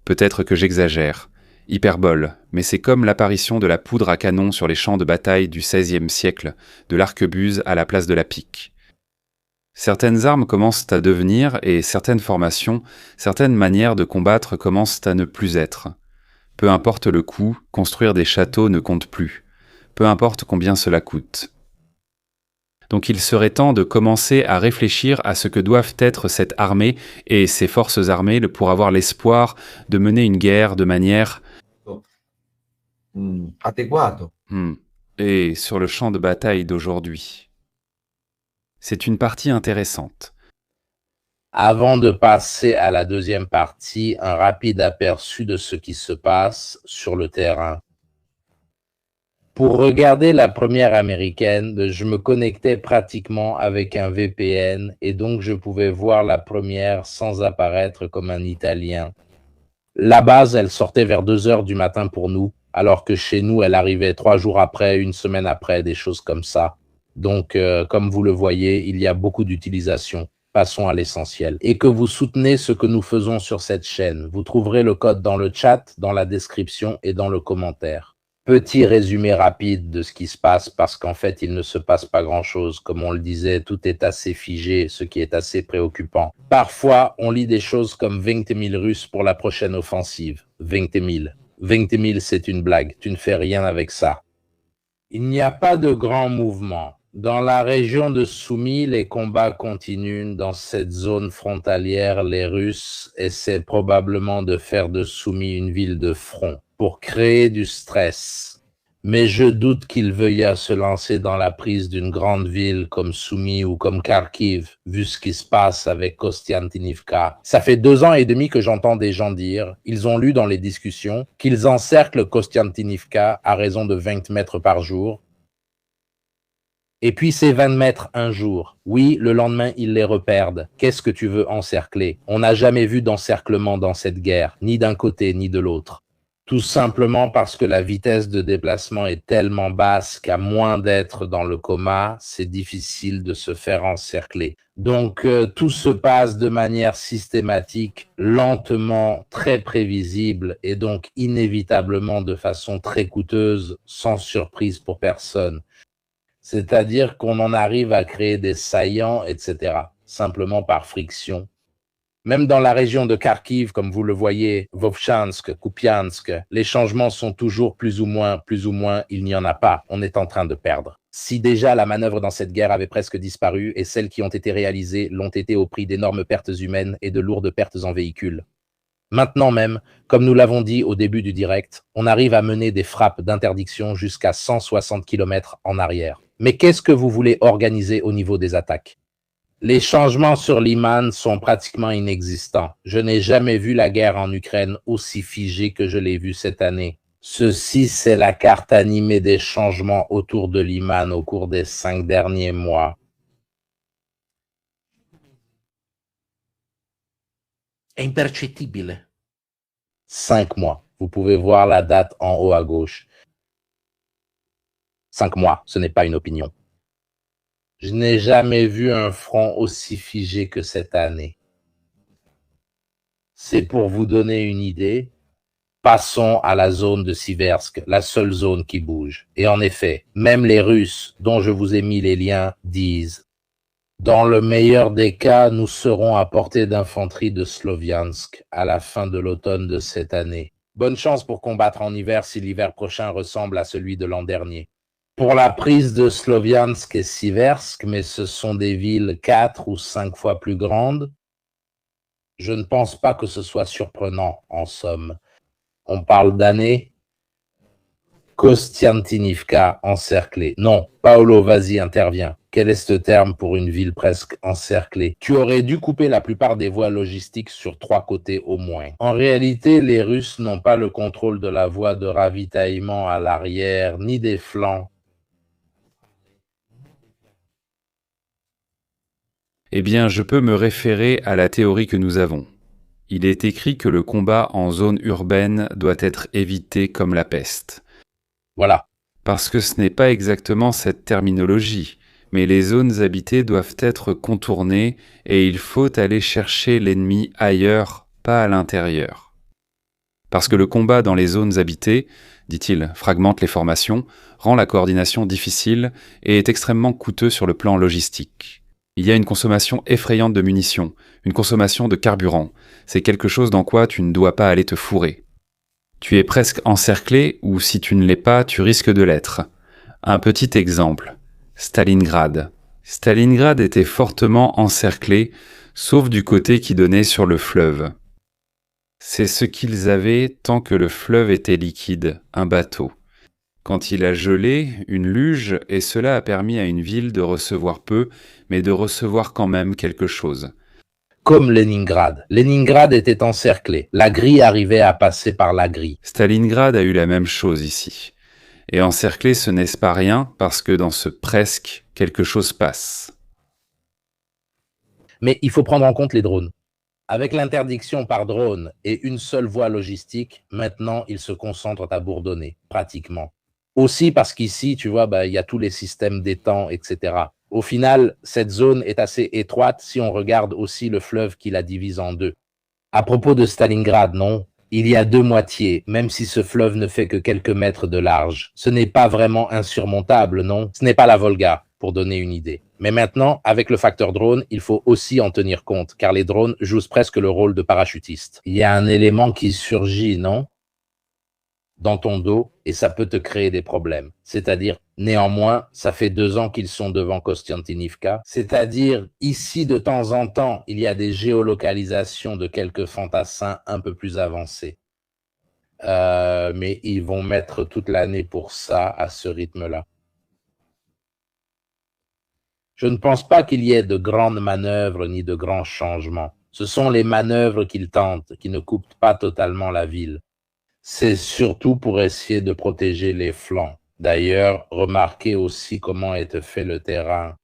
Peut-être que j'exagère. Hyperbole, mais c'est comme l'apparition de la poudre à canon sur les champs de bataille du XVIe siècle, de l'arquebuse à la place de la pique. Certaines armes commencent à devenir, et certaines formations, certaines manières de combattre commencent à ne plus être. Peu importe le coût, construire des châteaux ne compte plus. Peu importe combien cela coûte. Donc il serait temps de commencer à réfléchir à ce que doivent être cette armée et ces forces armées pour avoir l'espoir de mener une guerre de manière adeguato. Et sur le champ de bataille d'aujourd'hui. C'est une partie intéressante. Avant de passer à la deuxième partie, un rapide aperçu de ce qui se passe sur le terrain. Pour regarder la première américaine, je me connectais pratiquement avec un VPN et donc je pouvais voir la première sans apparaître comme un Italien. La base, elle sortait vers 2 heures du matin pour nous, alors que chez nous, elle arrivait 3 jours après, 1 semaine après, des choses comme ça. Donc, comme vous le voyez, il y a beaucoup d'utilisation. Passons à l'essentiel. Et que vous soutenez ce que nous faisons sur cette chaîne. Vous trouverez le code dans le chat, dans la description et dans le commentaire. Petit résumé rapide de ce qui se passe, parce qu'en fait, il ne se passe pas grand-chose. Comme on le disait, tout est assez figé, ce qui est assez préoccupant. Parfois, on lit des choses comme 20 000 Russes pour la prochaine offensive. 20 000. 20 000, c'est une blague. Tu ne fais rien avec ça. Il n'y a pas de grand mouvement. Dans la région de Soumy, les combats continuent. Dans cette zone frontalière, les Russes essaient probablement de faire de Soumy une ville de front pour créer du stress. Mais je doute qu'ils veuillent se lancer dans la prise d'une grande ville comme Soumy ou comme Kharkiv, vu ce qui se passe avec Kostiantynivka. Ça fait 2 ans et demi que j'entends des gens dire, ils ont lu dans les discussions, qu'ils encerclent Kostiantynivka à raison de 20 mètres par jour. Et puis c'est 20 mètres un jour. Oui, le lendemain, ils les reperdent. Qu'est-ce que tu veux encercler? On n'a jamais vu d'encerclement dans cette guerre, ni d'un côté ni de l'autre. Tout simplement parce que la vitesse de déplacement est tellement basse qu'à moins d'être dans le coma, c'est difficile de se faire encercler. Donc tout se passe de manière systématique, lentement, très prévisible et donc inévitablement de façon très coûteuse, sans surprise pour personne. C'est-à-dire qu'on en arrive à créer des saillants, etc., simplement par friction. Même dans la région de Kharkiv, comme vous le voyez, Vovchansk, Kupiansk, les changements sont toujours plus ou moins, il n'y en a pas. On est en train de perdre. Si déjà la manœuvre dans cette guerre avait presque disparu et celles qui ont été réalisées l'ont été au prix d'énormes pertes humaines et de lourdes pertes en véhicules. Maintenant même, comme nous l'avons dit au début du direct, on arrive à mener des frappes d'interdiction jusqu'à 160 km en arrière. Mais qu'est-ce que vous voulez organiser au niveau des attaques? Les changements sur Liman sont pratiquement inexistants. Je n'ai jamais vu la guerre en Ukraine aussi figée que je l'ai vue cette année. Ceci, c'est la carte animée des changements autour de Liman au cours des 5 derniers mois. Impercettibile. 5 mois. Vous pouvez voir la date en haut à gauche. 5 mois, ce n'est pas une opinion. Je n'ai jamais vu un front aussi figé que cette année. C'est pour vous donner une idée. Passons à la zone de Siversk, la seule zone qui bouge. Et en effet, même les Russes, dont je vous ai mis les liens, disent « Dans le meilleur des cas, nous serons à portée d'infanterie de Sloviansk à la fin de l'automne de cette année. Bonne chance pour combattre en hiver si l'hiver prochain ressemble à celui de l'an dernier. » Pour la prise de Sloviansk et Siversk, mais ce sont des villes 4 ou 5 fois plus grandes, je ne pense pas que ce soit surprenant, en somme. On parle d'années. Kostiantynivka encerclée. Non, Paolo, vas-y, interviens. Quel est ce terme pour une ville presque encerclée? Tu aurais dû couper la plupart des voies logistiques sur 3 côtés au moins. En réalité, les Russes n'ont pas le contrôle de la voie de ravitaillement à l'arrière, ni des flancs. Eh bien, je peux me référer à la théorie que nous avons. Il est écrit que le combat en zone urbaine doit être évité comme la peste. Voilà. Parce que ce n'est pas exactement cette terminologie, mais les zones habitées doivent être contournées et il faut aller chercher l'ennemi ailleurs, pas à l'intérieur. Parce que le combat dans les zones habitées, dit-il, fragmente les formations, rend la coordination difficile et est extrêmement coûteux sur le plan logistique. Il y a une consommation effrayante de munitions, une consommation de carburant. C'est quelque chose dans quoi tu ne dois pas aller te fourrer. Tu es presque encerclé, ou si tu ne l'es pas, tu risques de l'être. Un petit exemple. Stalingrad. Stalingrad était fortement encerclé, sauf du côté qui donnait sur le fleuve. C'est ce qu'ils avaient tant que le fleuve était liquide, un bateau. Quand il a gelé, une luge, et cela a permis à une ville de recevoir peu, mais de recevoir quand même quelque chose. Comme Leningrad. Leningrad était encerclé. La grille arrivait à passer par la grille. Stalingrad a eu la même chose ici. Et encerclé, ce n'est pas rien, parce que dans ce presque, quelque chose passe. Mais il faut prendre en compte les drones. Avec l'interdiction par drone et une seule voie logistique, maintenant, ils se concentrent à bourdonner, pratiquement. Aussi parce qu'ici, tu vois, il y a tous les systèmes d'étang, etc. Au final, cette zone est assez étroite si on regarde aussi le fleuve qui la divise en deux. À propos de Stalingrad, non, il y a deux moitiés, même si ce fleuve ne fait que quelques mètres de large. Ce n'est pas vraiment insurmontable, non? Ce n'est pas la Volga, pour donner une idée. Mais maintenant, avec le facteur drone, il faut aussi en tenir compte, car les drones jouent presque le rôle de parachutistes. Il y a un élément qui surgit, non? Dans ton dos, et ça peut te créer des problèmes. C'est-à-dire, néanmoins, ça fait 2 ans qu'ils sont devant Kostiantynivka. C'est-à-dire, ici, de temps en temps, il y a des géolocalisations de quelques fantassins un peu plus avancés. Mais ils vont mettre toute l'année pour ça, à ce rythme-là. Je ne pense pas qu'il y ait de grandes manœuvres ni de grands changements. Ce sont les manœuvres qu'ils tentent, qui ne coupent pas totalement la ville. C'est surtout pour essayer de protéger les flancs. D'ailleurs, remarquez aussi comment est fait le terrain.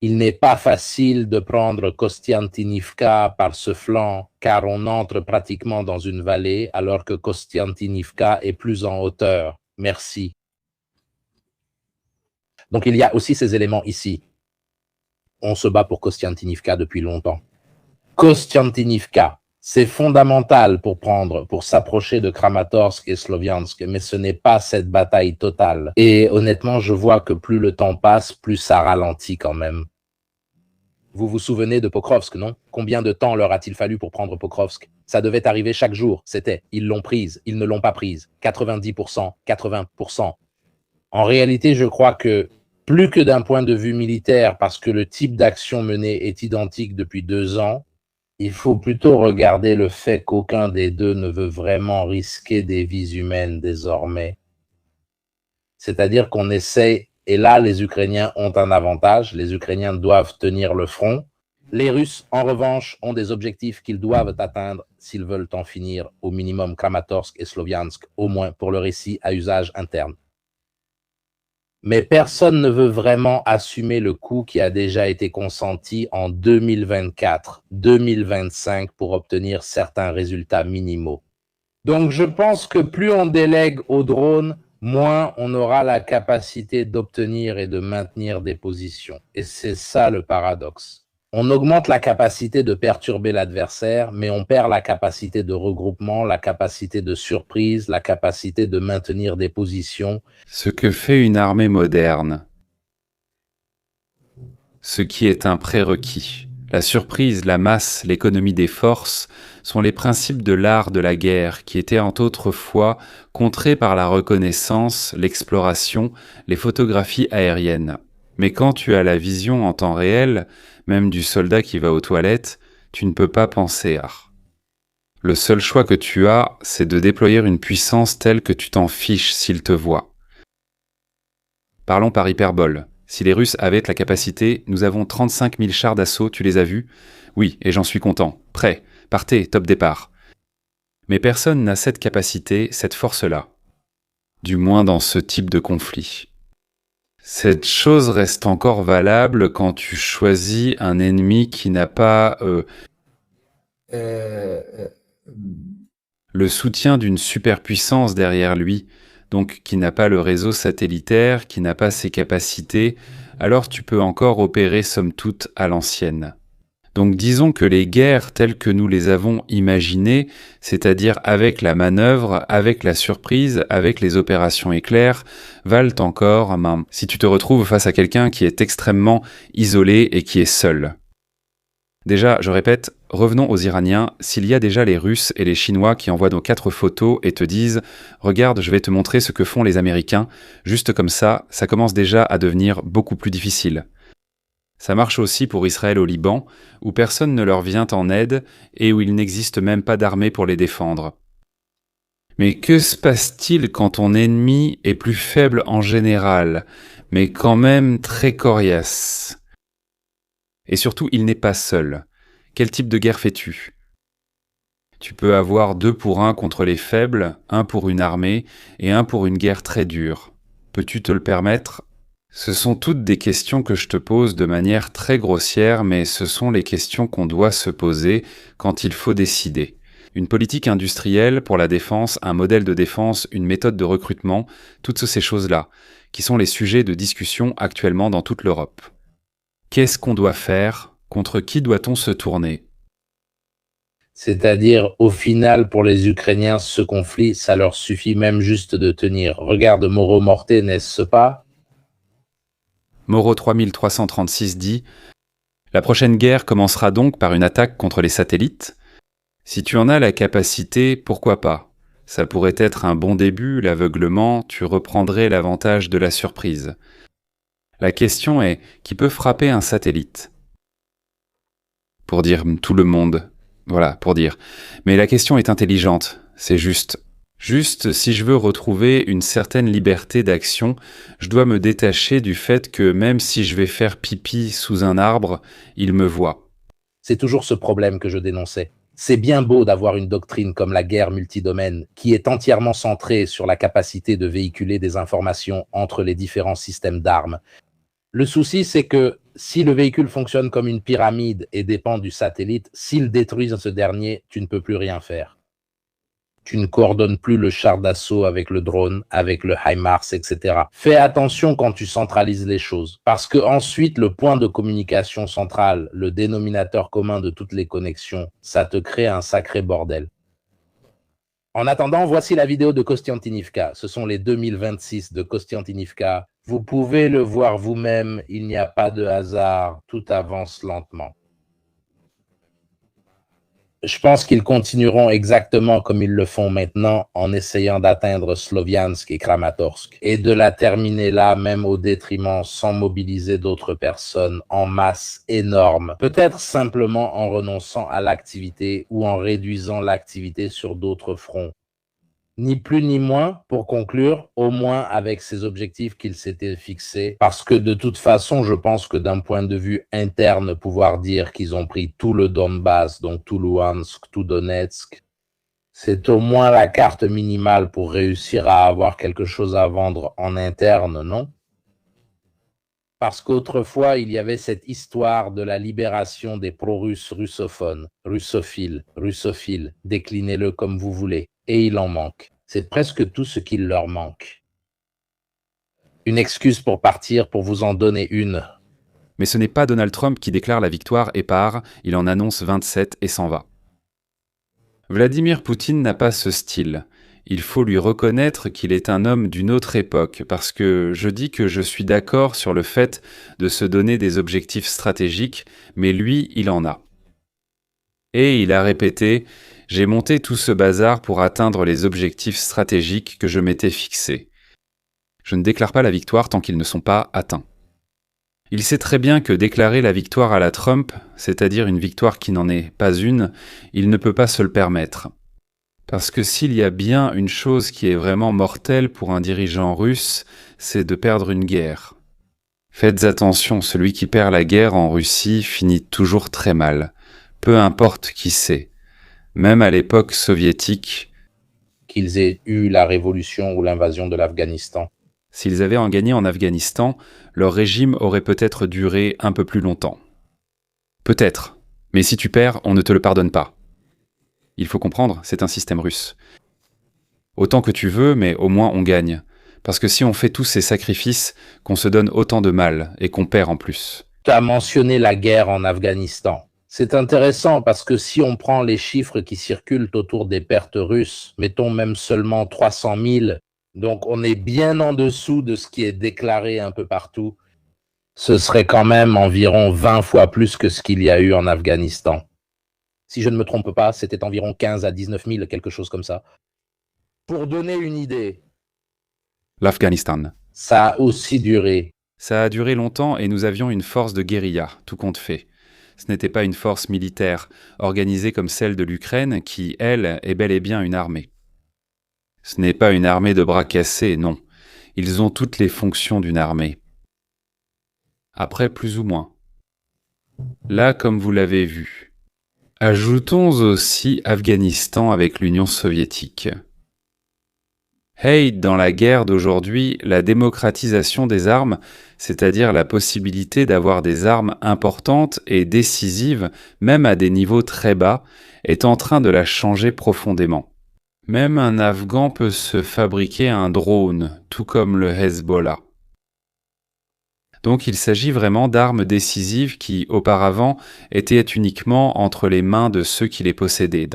Il n'est pas facile de prendre Kostiantynivka par ce flanc, car on entre pratiquement dans une vallée, alors que Kostiantynivka est plus en hauteur. Merci. Donc il y a aussi ces éléments ici. On se bat pour Kostiantynivka depuis longtemps. Kostiantynivka, c'est fondamental pour s'approcher de Kramatorsk et Sloviansk, mais ce n'est pas cette bataille totale. Et honnêtement, je vois que plus le temps passe, plus ça ralentit quand même. Vous vous souvenez de Pokrovsk, non? Combien de temps leur a-t-il fallu pour prendre Pokrovsk? Ça devait arriver chaque jour, ils l'ont prise, ils ne l'ont pas prise. 90%, 80%. En réalité, je crois que plus que d'un point de vue militaire, parce que le type d'action menée est identique depuis 2 ans, il faut plutôt regarder le fait qu'aucun des deux ne veut vraiment risquer des vies humaines désormais. C'est-à-dire qu'on essaie, et là les Ukrainiens ont un avantage, les Ukrainiens doivent tenir le front. Les Russes, en revanche, ont des objectifs qu'ils doivent atteindre s'ils veulent en finir au minimum Kramatorsk et Sloviansk, au moins pour le récit à usage interne. Mais personne ne veut vraiment assumer le coût qui a déjà été consenti en 2024, 2025 pour obtenir certains résultats minimaux. Donc je pense que plus on délègue aux drones, moins on aura la capacité d'obtenir et de maintenir des positions. Et c'est ça le paradoxe. On augmente la capacité de perturber l'adversaire, mais on perd la capacité de regroupement, la capacité de surprise, la capacité de maintenir des positions. Ce que fait une armée moderne. Ce qui est un prérequis. La surprise, la masse, l'économie des forces sont les principes de l'art de la guerre qui étaient autrefois contrés par la reconnaissance, l'exploration, les photographies aériennes. Mais quand tu as la vision en temps réel, même du soldat qui va aux toilettes, tu ne peux pas penser à. Le seul choix que tu as, c'est de déployer une puissance telle que tu t'en fiches s'ils te voient. Parlons par hyperbole. Si les Russes avaient la capacité, nous avons 35 000 chars d'assaut, tu les as vus? Oui, et j'en suis content. Prêt, partez, top départ. Mais personne n'a cette capacité, cette force-là. Du moins dans ce type de conflit. Cette chose reste encore valable quand tu choisis un ennemi qui n'a pas le soutien d'une superpuissance derrière lui, donc qui n'a pas le réseau satellitaire, qui n'a pas ses capacités, alors tu peux encore opérer somme toute à l'ancienne. Donc disons que les guerres telles que nous les avons imaginées, c'est-à-dire avec la manœuvre, avec la surprise, avec les opérations éclairs, valent encore si tu te retrouves face à quelqu'un qui est extrêmement isolé et qui est seul. Déjà, je répète, revenons aux Iraniens, s'il y a déjà les Russes et les Chinois qui envoient nos 4 photos et te disent « Regarde, je vais te montrer ce que font les Américains », juste comme ça commence déjà à devenir beaucoup plus difficile. Ça marche aussi pour Israël au Liban, où personne ne leur vient en aide et où il n'existe même pas d'armée pour les défendre. Mais que se passe-t-il quand ton ennemi est plus faible en général, mais quand même très coriace ? Et surtout, il n'est pas seul. Quel type de guerre fais-tu ? Tu peux avoir 2 pour 1 contre les faibles, 1 pour une armée et 1 pour une guerre très dure. Peux-tu te le permettre ? Ce sont toutes des questions que je te pose de manière très grossière, mais ce sont les questions qu'on doit se poser quand il faut décider. Une politique industrielle pour la défense, un modèle de défense, une méthode de recrutement, toutes ces choses-là, qui sont les sujets de discussion actuellement dans toute l'Europe. Qu'est-ce qu'on doit faire ? Contre qui doit-on se tourner ? C'est-à-dire, au final, pour les Ukrainiens, ce conflit, ça leur suffit même juste de tenir. Regarde Moro Morté, n'est-ce pas ? Moro 3336 dit « La prochaine guerre commencera donc par une attaque contre les satellites. Si tu en as la capacité, pourquoi pas ? Ça pourrait être un bon début, l'aveuglement, tu reprendrais l'avantage de la surprise. La question est, qui peut frapper un satellite ? Pour dire tout le monde. Voilà, pour dire. Mais la question est intelligente, c'est juste. Juste, si je veux retrouver une certaine liberté d'action, je dois me détacher du fait que même si je vais faire pipi sous un arbre, il me voit. C'est toujours ce problème que je dénonçais. C'est bien beau d'avoir une doctrine comme la guerre multidomaine, qui est entièrement centrée sur la capacité de véhiculer des informations entre les différents systèmes d'armes. Le souci, c'est que si le véhicule fonctionne comme une pyramide et dépend du satellite, s'il détruit ce dernier, tu ne peux plus rien faire. Tu ne coordonnes plus le char d'assaut avec le drone, avec le HIMARS, etc. Fais attention quand tu centralises les choses, parce que ensuite, le point de communication central, le dénominateur commun de toutes les connexions, ça te crée un sacré bordel. En attendant, voici la vidéo de Kostiantynivka. Ce sont les 2026 de Kostiantynivka. Vous pouvez le voir vous-même, il n'y a pas de hasard, tout avance lentement. Je pense qu'ils continueront exactement comme ils le font maintenant en essayant d'atteindre Sloviansk et Kramatorsk et de la terminer là même au détriment sans mobiliser d'autres personnes en masse énorme. Peut-être simplement en renonçant à l'activité ou en réduisant l'activité sur d'autres fronts. Ni plus ni moins, pour conclure, au moins avec ces objectifs qu'ils s'étaient fixés, parce que de toute façon, je pense que d'un point de vue interne, pouvoir dire qu'ils ont pris tout le Donbass, donc tout Luhansk, tout Donetsk, c'est au moins la carte minimale pour réussir à avoir quelque chose à vendre en interne, non ? Parce qu'autrefois, il y avait cette histoire de la libération des pro-russes russophones, russophiles, déclinez-le comme vous voulez. Et il en manque. C'est presque tout ce qu'il leur manque. Une excuse pour partir, pour vous en donner une. Mais ce n'est pas Donald Trump qui déclare la victoire et part, il en annonce 27 et s'en va. Vladimir Poutine n'a pas ce style. Il faut lui reconnaître qu'il est un homme d'une autre époque, parce que je dis que je suis d'accord sur le fait de se donner des objectifs stratégiques, mais lui, il en a. Et il a répété « J'ai monté tout ce bazar pour atteindre les objectifs stratégiques que je m'étais fixés. Je ne déclare pas la victoire tant qu'ils ne sont pas atteints. » Il sait très bien que déclarer la victoire à la Trump, c'est-à-dire une victoire qui n'en est pas une, il ne peut pas se le permettre. Parce que s'il y a bien une chose qui est vraiment mortelle pour un dirigeant russe, c'est de perdre une guerre. Faites attention, celui qui perd la guerre en Russie finit toujours très mal. Peu importe qui c'est. Même à l'époque soviétique, qu'ils aient eu la révolution ou l'invasion de l'Afghanistan. S'ils avaient gagné en Afghanistan, leur régime aurait peut-être duré un peu plus longtemps. Peut-être, mais si tu perds, on ne te le pardonne pas. Il faut comprendre, c'est un système russe. Autant que tu veux, mais au moins on gagne. Parce que si on fait tous ces sacrifices, qu'on se donne autant de mal et qu'on perd en plus. Tu as mentionné la guerre en Afghanistan. C'est intéressant parce que si on prend les chiffres qui circulent autour des pertes russes, mettons même seulement 300 000, donc on est bien en dessous de ce qui est déclaré un peu partout. Ce serait quand même environ 20 fois plus que ce qu'il y a eu en Afghanistan. Si je ne me trompe pas, c'était environ 15 à 19 000, quelque chose comme ça. Pour donner une idée, L'Afghanistan. ça a aussi duré. Ça a duré longtemps et nous avions une force de guérilla, tout compte fait. Ce n'était pas une force militaire, organisée comme celle de l'Ukraine, qui, elle, est bel et bien une armée. Ce n'est pas une armée de bras cassés, non. Ils ont toutes les fonctions d'une armée. Après, plus ou moins. Là, comme vous l'avez vu. Ajoutons aussi Afghanistan avec l'Union soviétique. Hey, dans la guerre d'aujourd'hui, la démocratisation des armes, c'est-à-dire la possibilité d'avoir des armes importantes et décisives, même à des niveaux très bas, est en train de la changer profondément. Même un Afghan peut se fabriquer un drone, tout comme le Hezbollah. Donc il s'agit vraiment d'armes décisives qui, auparavant, étaient uniquement entre les mains de ceux qui les possédaient.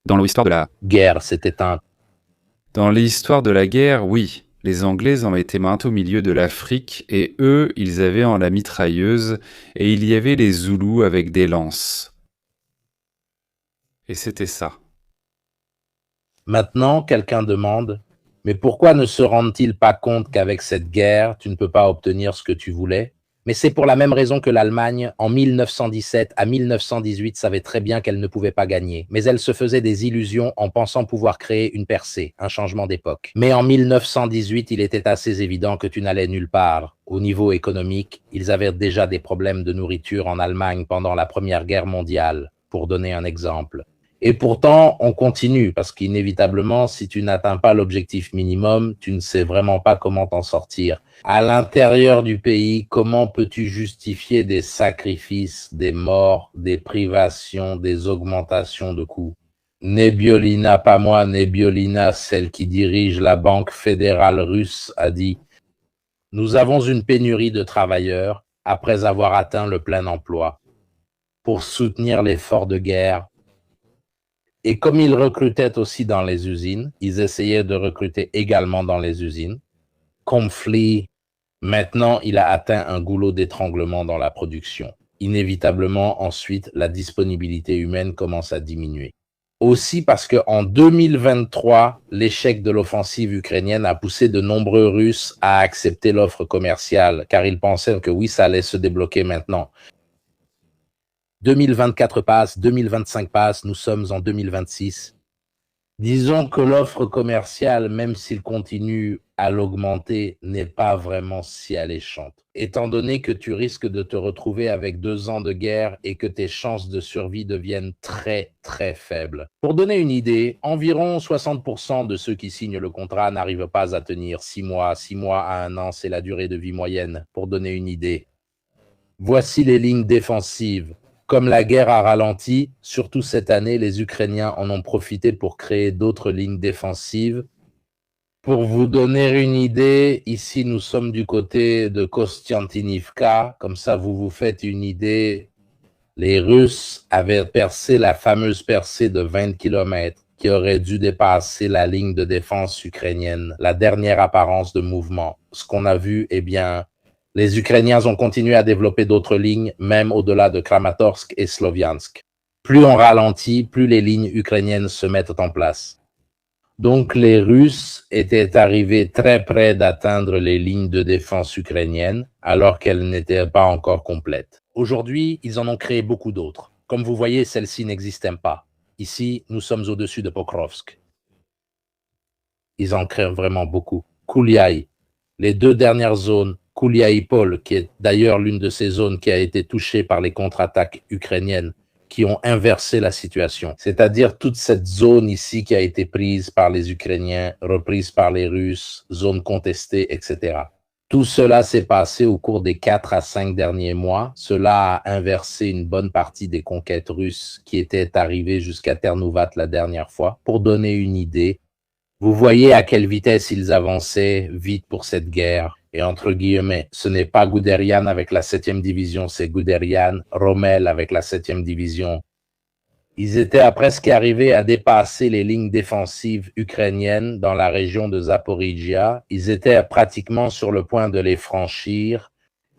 Dans l'histoire de la Guerre, c'était un... Dans l'histoire de la guerre, oui, les Anglais en étaient maintes au milieu de l'Afrique et eux, ils avaient en la mitrailleuse et il y avait les Zoulous avec des lances. Et c'était ça. Maintenant, quelqu'un demande, mais pourquoi ne se rendent-ils pas compte qu'avec cette guerre, tu ne peux pas obtenir ce que tu voulais? Mais c'est pour la même raison que l'Allemagne, en 1917 à 1918, savait très bien qu'elle ne pouvait pas gagner. Mais elle se faisait des illusions en pensant pouvoir créer une percée, un changement d'époque. Mais en 1918, il était assez évident que tu n'allais nulle part. Au niveau économique, ils avaient déjà des problèmes de nourriture en Allemagne pendant la Première Guerre mondiale, pour donner un exemple. Et pourtant, on continue, parce qu'inévitablement, si tu n'atteins pas l'objectif minimum, tu ne sais vraiment pas comment t'en sortir. À l'intérieur du pays, comment peux-tu justifier des sacrifices, des morts, des privations, des augmentations de coûts? Nebiolina, pas moi, Nebiolina, celle qui dirige la Banque fédérale russe, a dit « Nous avons une pénurie de travailleurs après avoir atteint le plein emploi. Pour soutenir l'effort de guerre, et comme ils recrutaient aussi dans les usines, ils essayaient de recruter également dans les usines. Conflit, maintenant, il a atteint un goulot d'étranglement dans la production. Inévitablement, ensuite, la disponibilité humaine commence à diminuer. Aussi parce qu'en 2023, l'échec de l'offensive ukrainienne a poussé de nombreux Russes à accepter l'offre commerciale, car ils pensaient que oui, ça allait se débloquer maintenant. 2024 passe, 2025 passe, nous sommes en 2026. Disons que l'offre commerciale, même s'il continue à l'augmenter, n'est pas vraiment si alléchante. Étant donné que tu risques de te retrouver avec 2 ans de guerre et que tes chances de survie deviennent très, très faibles. Pour donner une idée, environ 60% de ceux qui signent le contrat n'arrivent pas à tenir 6 mois. 6 mois à 1 an, c'est la durée de vie moyenne, pour donner une idée. Voici les lignes défensives. Comme la guerre a ralenti, surtout cette année, les Ukrainiens en ont profité pour créer d'autres lignes défensives. Pour vous donner une idée, ici nous sommes du côté de Kostiantynivka, comme ça vous vous faites une idée. Les Russes avaient percé la fameuse percée de 20 km qui aurait dû dépasser la ligne de défense ukrainienne, la dernière apparence de mouvement. Ce qu'on a vu, eh bien, les Ukrainiens ont continué à développer d'autres lignes, même au-delà de Kramatorsk et Sloviansk. Plus on ralentit, plus les lignes ukrainiennes se mettent en place. Donc les Russes étaient arrivés très près d'atteindre les lignes de défense ukrainiennes, alors qu'elles n'étaient pas encore complètes. Aujourd'hui, ils en ont créé beaucoup d'autres. Comme vous voyez, celles-ci n'existent pas. Ici, nous sommes au-dessus de Pokrovsk. Ils en créent vraiment beaucoup. Kouliaï, les 2 dernières zones, Kouliaïpol, qui est d'ailleurs l'une de ces zones qui a été touchée par les contre-attaques ukrainiennes, qui ont inversé la situation. C'est-à-dire toute cette zone ici qui a été prise par les Ukrainiens, reprise par les Russes, zone contestée, etc. Tout cela s'est passé au cours des 4 à 5 derniers mois. Cela a inversé une bonne partie des conquêtes russes qui étaient arrivées jusqu'à Ternouvat la dernière fois. Pour donner une idée, vous voyez à quelle vitesse ils avançaient vite pour cette guerre. Et entre guillemets, ce n'est pas Guderian avec la 7e division, c'est Guderian, Rommel avec la 7e division. Ils étaient presque arrivés à dépasser les lignes défensives ukrainiennes dans la région de Zaporizhia. Ils étaient pratiquement sur le point de les franchir.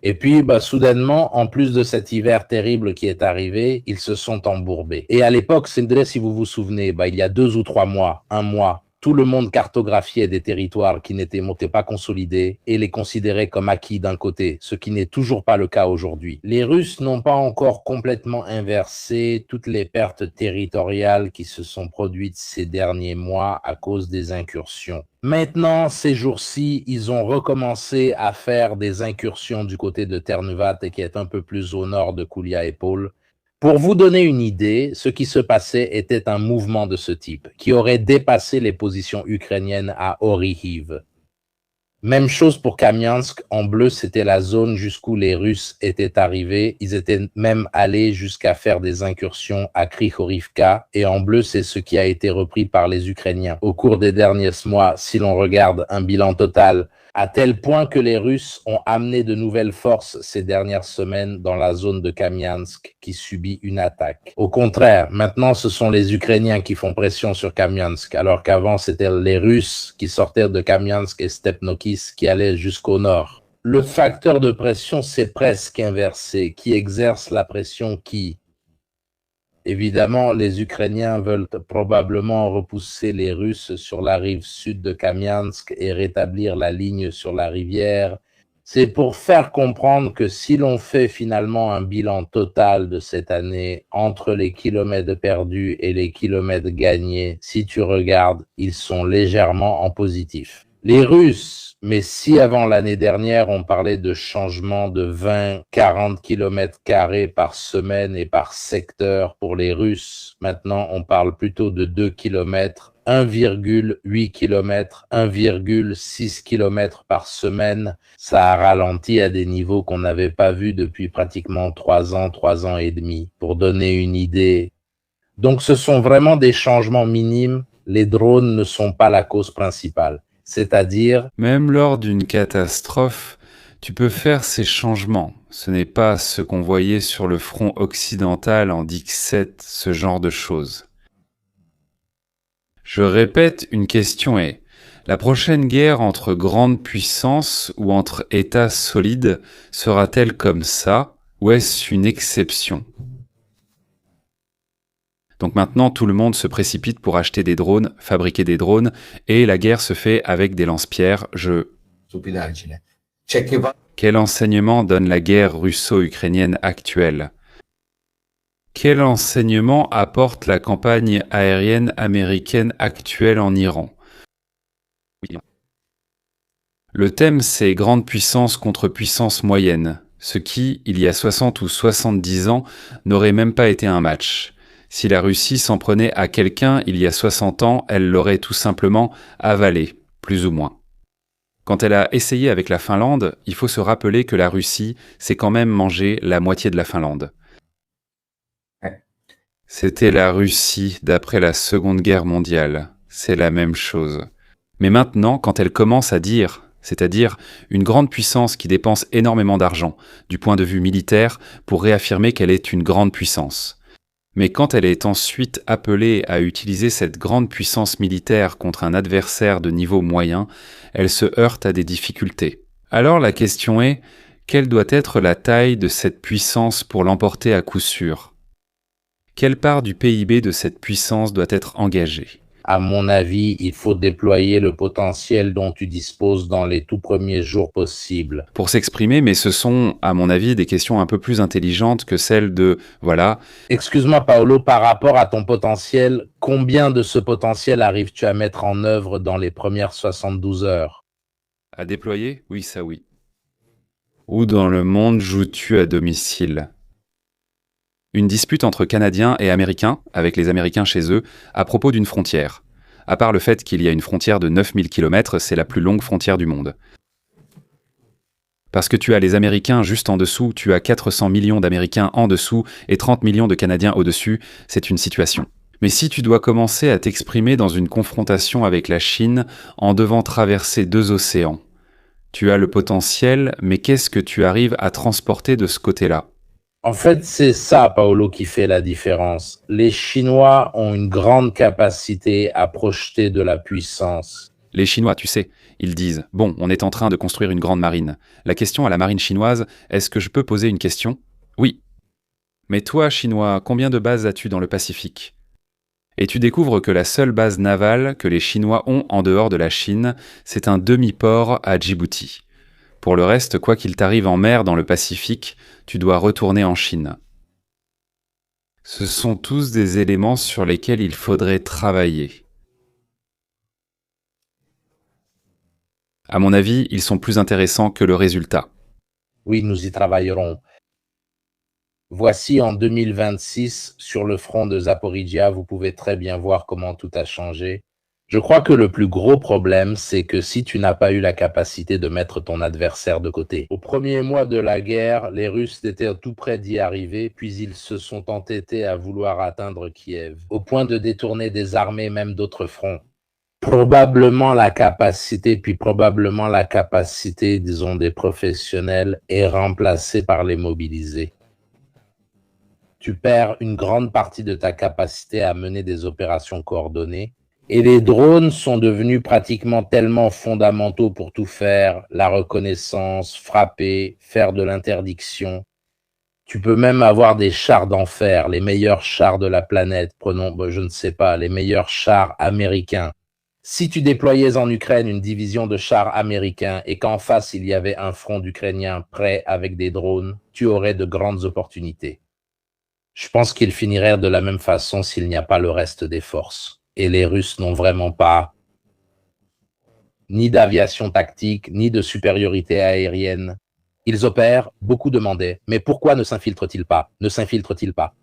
Et puis, soudainement, en plus de cet hiver terrible qui est arrivé, ils se sont embourbés. Et à l'époque, Sindre, si vous vous souvenez, il y a 2 ou 3 mois, un mois, tout le monde cartographiait des territoires qui n'étaient pas consolidés et les considérait comme acquis d'un côté, ce qui n'est toujours pas le cas aujourd'hui. Les Russes n'ont pas encore complètement inversé toutes les pertes territoriales qui se sont produites ces derniers mois à cause des incursions. Maintenant, ces jours-ci, ils ont recommencé à faire des incursions du côté de Ternuvat, qui est un peu plus au nord de Koulia-Epol. Pour vous donner une idée, ce qui se passait était un mouvement de ce type, qui aurait dépassé les positions ukrainiennes à Orihiv. Même chose pour Kamiansk. En bleu, c'était la zone jusqu'où les Russes étaient arrivés. Ils étaient même allés jusqu'à faire des incursions à Krychorivka. Et en bleu, c'est ce qui a été repris par les Ukrainiens. Au cours des derniers mois, si l'on regarde un bilan total, à tel point que les Russes ont amené de nouvelles forces ces dernières semaines dans la zone de Kamiansk qui subit une attaque. Au contraire, maintenant ce sont les Ukrainiens qui font pression sur Kamiansk, alors qu'avant c'était les Russes qui sortaient de Kamiansk et Stepnokis qui allaient jusqu'au nord. Le facteur de pression s'est presque inversé. Qui exerce la pression qui ? Évidemment, les Ukrainiens veulent probablement repousser les Russes sur la rive sud de Kamiansk et rétablir la ligne sur la rivière. C'est pour faire comprendre que si l'on fait finalement un bilan total de cette année entre les kilomètres perdus et les kilomètres gagnés, si tu regardes, ils sont légèrement en positif. Les Russes, mais si avant l'année dernière on parlait de changement de 20-40 km² par semaine et par secteur pour les Russes, maintenant on parle plutôt de 2 km, 1,8 km, 1,6 km par semaine. Ça a ralenti à des niveaux qu'on n'avait pas vus depuis pratiquement 3 ans et demi, pour donner une idée. Donc ce sont vraiment des changements minimes. Les drones ne sont pas la cause principale. C'est-à-dire... Même lors d'une catastrophe, tu peux faire ces changements. Ce n'est pas ce qu'on voyait sur le front occidental en Dixit, ce genre de choses. Je répète, une question est, la prochaine guerre entre grandes puissances ou entre États solides sera-t-elle comme ça, ou est-ce une exception ? Donc maintenant, tout le monde se précipite pour acheter des drones, fabriquer des drones, et la guerre se fait avec des lance-pierres. Stupidaggine. Quel enseignement donne la guerre russo-ukrainienne actuelle ? Quel enseignement apporte la campagne aérienne américaine actuelle en Iran ? Le thème, c'est grande puissance contre puissance moyenne, ce qui, il y a 60 ou 70 ans, n'aurait même pas été un match. Si la Russie s'en prenait à quelqu'un il y a 60 ans, elle l'aurait tout simplement avalé, plus ou moins. Quand elle a essayé avec la Finlande, il faut se rappeler que la Russie s'est quand même mangé la moitié de la Finlande. C'était la Russie d'après la Seconde Guerre mondiale. C'est la même chose. Mais maintenant, quand elle commence à dire, c'est-à-dire une grande puissance qui dépense énormément d'argent, du point de vue militaire, pour réaffirmer qu'elle est une grande puissance. Mais quand elle est ensuite appelée à utiliser cette grande puissance militaire contre un adversaire de niveau moyen, elle se heurte à des difficultés. Alors la question est, quelle doit être la taille de cette puissance pour l'emporter à coup sûr ? Quelle part du PIB de cette puissance doit être engagée ? À mon avis, il faut déployer le potentiel dont tu disposes dans les tout premiers jours possibles. Pour s'exprimer, mais ce sont, à mon avis, des questions un peu plus intelligentes que celles de, voilà... Excuse-moi Paolo, par rapport à ton potentiel, combien de ce potentiel arrives-tu à mettre en œuvre dans les premières 72 heures ? À déployer ? Oui, ça oui. Où dans le monde joues-tu à domicile ? Une dispute entre Canadiens et Américains, avec les Américains chez eux, à propos d'une frontière. À part le fait qu'il y a une frontière de 9000 km, c'est la plus longue frontière du monde. Parce que tu as les Américains juste en dessous, tu as 400 millions d'Américains en dessous et 30 millions de Canadiens au-dessus, c'est une situation. Mais si tu dois commencer à t'exprimer dans une confrontation avec la Chine en devant traverser 2 océans, Tu as le potentiel, mais qu'est-ce que tu arrives à transporter de ce côté-là? En fait, c'est ça, Paolo, qui fait la différence. Les Chinois ont une grande capacité à projeter de la puissance. Les Chinois, tu sais, ils disent « Bon, on est en train de construire une grande marine. La question à la marine chinoise, est-ce que je peux poser une question ?» Oui. Mais toi, Chinois, combien de bases as-tu dans le Pacifique? Et tu découvres que la seule base navale que les Chinois ont en dehors de la Chine, c'est un demi-port à Djibouti. Pour le reste, quoi qu'il t'arrive en mer dans le Pacifique, tu dois retourner en Chine. Ce sont tous des éléments sur lesquels il faudrait travailler. À mon avis, ils sont plus intéressants que le résultat. Oui, nous y travaillerons. Voici en 2026, sur le front de Zaporizhia, vous pouvez très bien voir comment tout a changé. Je crois que le plus gros problème, c'est que si tu n'as pas eu la capacité de mettre ton adversaire de côté. Au premier mois de la guerre, les Russes étaient tout près d'y arriver, puis ils se sont entêtés à vouloir atteindre Kiev, au point de détourner des armées même d'autres fronts. Probablement la capacité, disons, des professionnels est remplacée par les mobilisés. Tu perds une grande partie de ta capacité à mener des opérations coordonnées. Et les drones sont devenus pratiquement tellement fondamentaux pour tout faire, la reconnaissance, frapper, faire de l'interdiction. Tu peux même avoir des chars d'enfer, les meilleurs chars de la planète, prenons, je ne sais pas, les meilleurs chars américains. Si tu déployais en Ukraine une division de chars américains et qu'en face il y avait un front d'Ukrainiens prêt avec des drones, tu aurais de grandes opportunités. Je pense qu'il finirait de la même façon s'il n'y a pas le reste des forces. Et les Russes n'ont vraiment pas ni d'aviation tactique, ni de supériorité aérienne. Ils opèrent, beaucoup demandaient, mais pourquoi ne s'infiltrent-ils pas?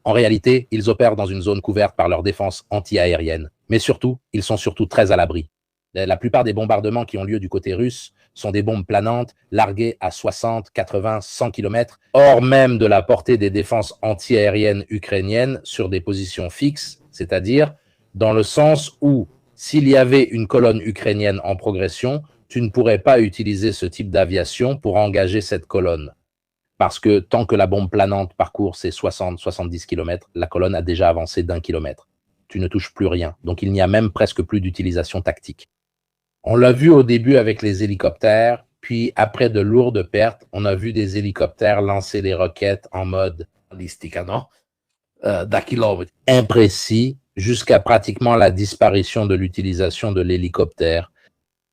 En réalité, ils opèrent dans une zone couverte par leur défense anti-aérienne. Mais surtout, ils sont surtout très à l'abri. La plupart des bombardements qui ont lieu du côté russe sont des bombes planantes, larguées à 60, 80, 100 km, hors même de la portée des défenses anti-aériennes ukrainiennes sur des positions fixes, c'est-à-dire dans le sens où, s'il y avait une colonne ukrainienne en progression, tu ne pourrais pas utiliser ce type d'aviation pour engager cette colonne. Parce que tant que la bombe planante parcourt ces 60-70 km, la colonne a déjà avancé d'1 kilomètre. Tu ne touches plus rien. Donc il n'y a même presque plus d'utilisation tactique. On l'a vu au début avec les hélicoptères, puis après de lourdes pertes, on a vu des hélicoptères lancer des roquettes en mode balistique, imprécis, jusqu'à pratiquement la disparition de l'utilisation de l'hélicoptère,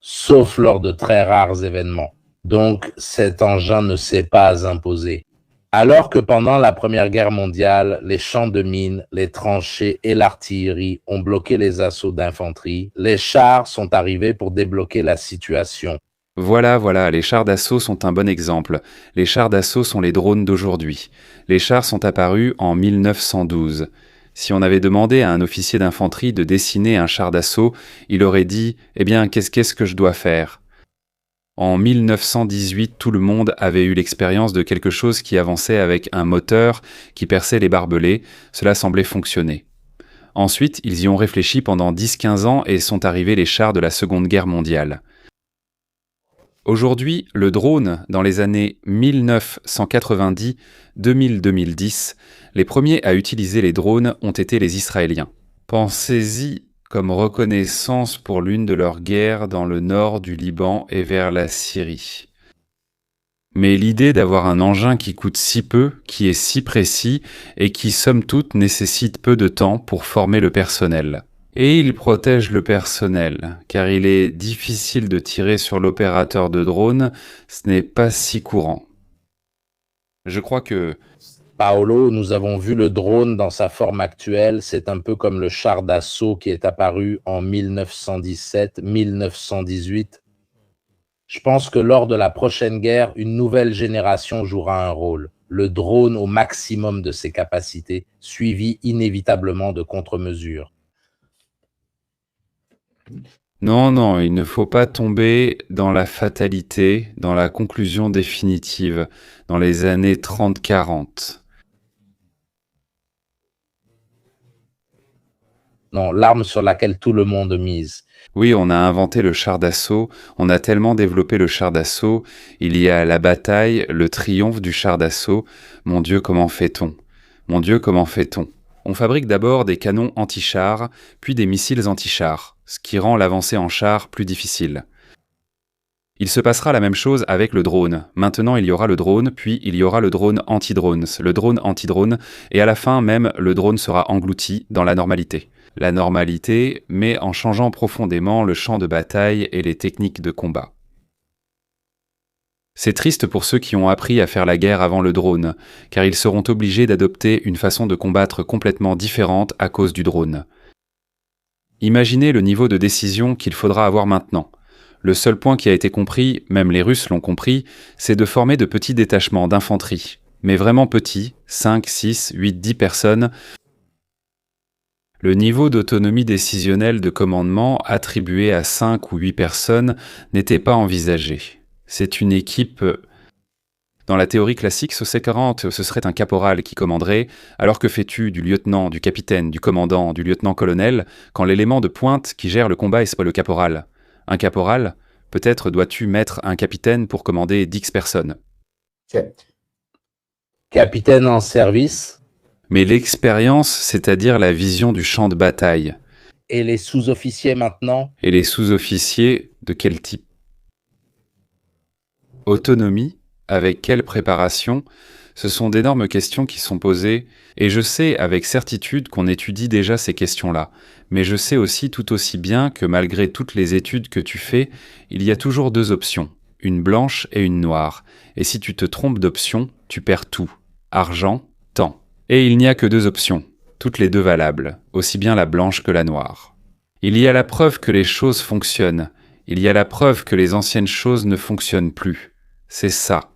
sauf lors de très rares événements. Donc cet engin ne s'est pas imposé. Alors que pendant la Première Guerre mondiale, les champs de mines, les tranchées et l'artillerie ont bloqué les assauts d'infanterie, les chars sont arrivés pour débloquer la situation. Voilà, les chars d'assaut sont un bon exemple. Les chars d'assaut sont les drones d'aujourd'hui. Les chars sont apparus en 1912. Si on avait demandé à un officier d'infanterie de dessiner un char d'assaut, il aurait dit « Eh bien, qu'est-ce que je dois faire ?» En 1918, tout le monde avait eu l'expérience de quelque chose qui avançait avec un moteur, qui perçait les barbelés. Cela semblait fonctionner. Ensuite, ils y ont réfléchi pendant 10-15 ans et sont arrivés les chars de la Seconde Guerre mondiale. Aujourd'hui, le drone, dans les années 1990-2010, les premiers à utiliser les drones ont été les Israéliens. Pensez-y comme reconnaissance pour l'une de leurs guerres dans le nord du Liban et vers la Syrie. Mais l'idée d'avoir un engin qui coûte si peu, qui est si précis et qui somme toute nécessite peu de temps pour former le personnel. Et il protège le personnel, car il est difficile de tirer sur l'opérateur de drone, ce n'est pas si courant. Je crois que Paolo, nous avons vu le drone dans sa forme actuelle, c'est un peu comme le char d'assaut qui est apparu en 1917-1918. Je pense que lors de la prochaine guerre, une nouvelle génération jouera un rôle. Le drone au maximum de ses capacités, suivi inévitablement de contre-mesures. Non, il ne faut pas tomber dans la fatalité, dans la conclusion définitive, dans les années 30-40. Non, l'arme sur laquelle tout le monde mise. Oui, on a inventé le char d'assaut, on a tellement développé le char d'assaut, il y a la bataille, le triomphe du char d'assaut. Mon Dieu, comment fait-on? Mon Dieu, comment fait-on? On fabrique d'abord des canons anti-chars, puis des missiles anti-chars, ce qui rend l'avancée en char plus difficile. Il se passera la même chose avec le drone. Maintenant, il y aura le drone, puis il y aura le drone anti-drone, et à la fin même, le drone sera englouti dans la normalité. La normalité, mais en changeant profondément le champ de bataille et les techniques de combat. C'est triste pour ceux qui ont appris à faire la guerre avant le drone, car ils seront obligés d'adopter une façon de combattre complètement différente à cause du drone. Imaginez le niveau de décision qu'il faudra avoir maintenant. Le seul point qui a été compris, même les Russes l'ont compris, c'est de former de petits détachements d'infanterie, mais vraiment petits, 5, 6, 8, 10 personnes. Le niveau d'autonomie décisionnelle de commandement attribué à 5 ou 8 personnes n'était pas envisagé. C'est une équipe... Dans la théorie classique, ce serait un caporal qui commanderait, alors que fais-tu du lieutenant, du capitaine, du commandant, du lieutenant-colonel, quand l'élément de pointe qui gère le combat est pas le caporal? Un caporal, peut-être dois-tu mettre un capitaine pour commander 10 personnes. Capitaine en service. Mais l'expérience, c'est-à-dire la vision du champ de bataille. Et les sous-officiers maintenant? Et les sous-officiers, de quel type? Autonomie? Avec quelle préparation? Ce sont d'énormes questions qui sont posées, et je sais avec certitude qu'on étudie déjà ces questions-là, mais je sais aussi tout aussi bien que malgré toutes les études que tu fais, il y a toujours deux options, une blanche et une noire, et si tu te trompes d'option, tu perds tout, argent, temps. Et il n'y a que deux options, toutes les deux valables, aussi bien la blanche que la noire. Il y a la preuve que les choses fonctionnent, il y a la preuve que les anciennes choses ne fonctionnent plus. C'est ça.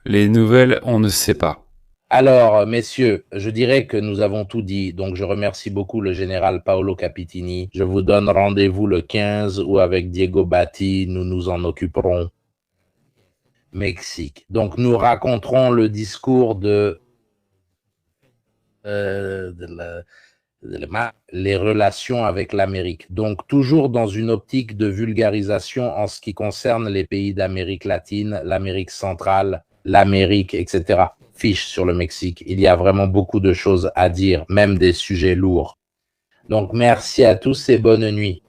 Les nouvelles, on ne sait pas. Alors, messieurs, je dirais que nous avons tout dit, donc je remercie beaucoup le général Paolo Capitini. Je vous donne rendez-vous le 15 où avec Diego Batti, nous nous en occuperons. Mexique. Donc nous raconterons le discours de les relations avec l'Amérique. Donc toujours dans une optique de vulgarisation en ce qui concerne les pays d'Amérique latine, l'Amérique centrale, l'Amérique, etc. Fiche sur le Mexique. Il y a vraiment beaucoup de choses à dire, même des sujets lourds. Donc merci à tous et bonne nuit.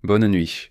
Bonne nuit.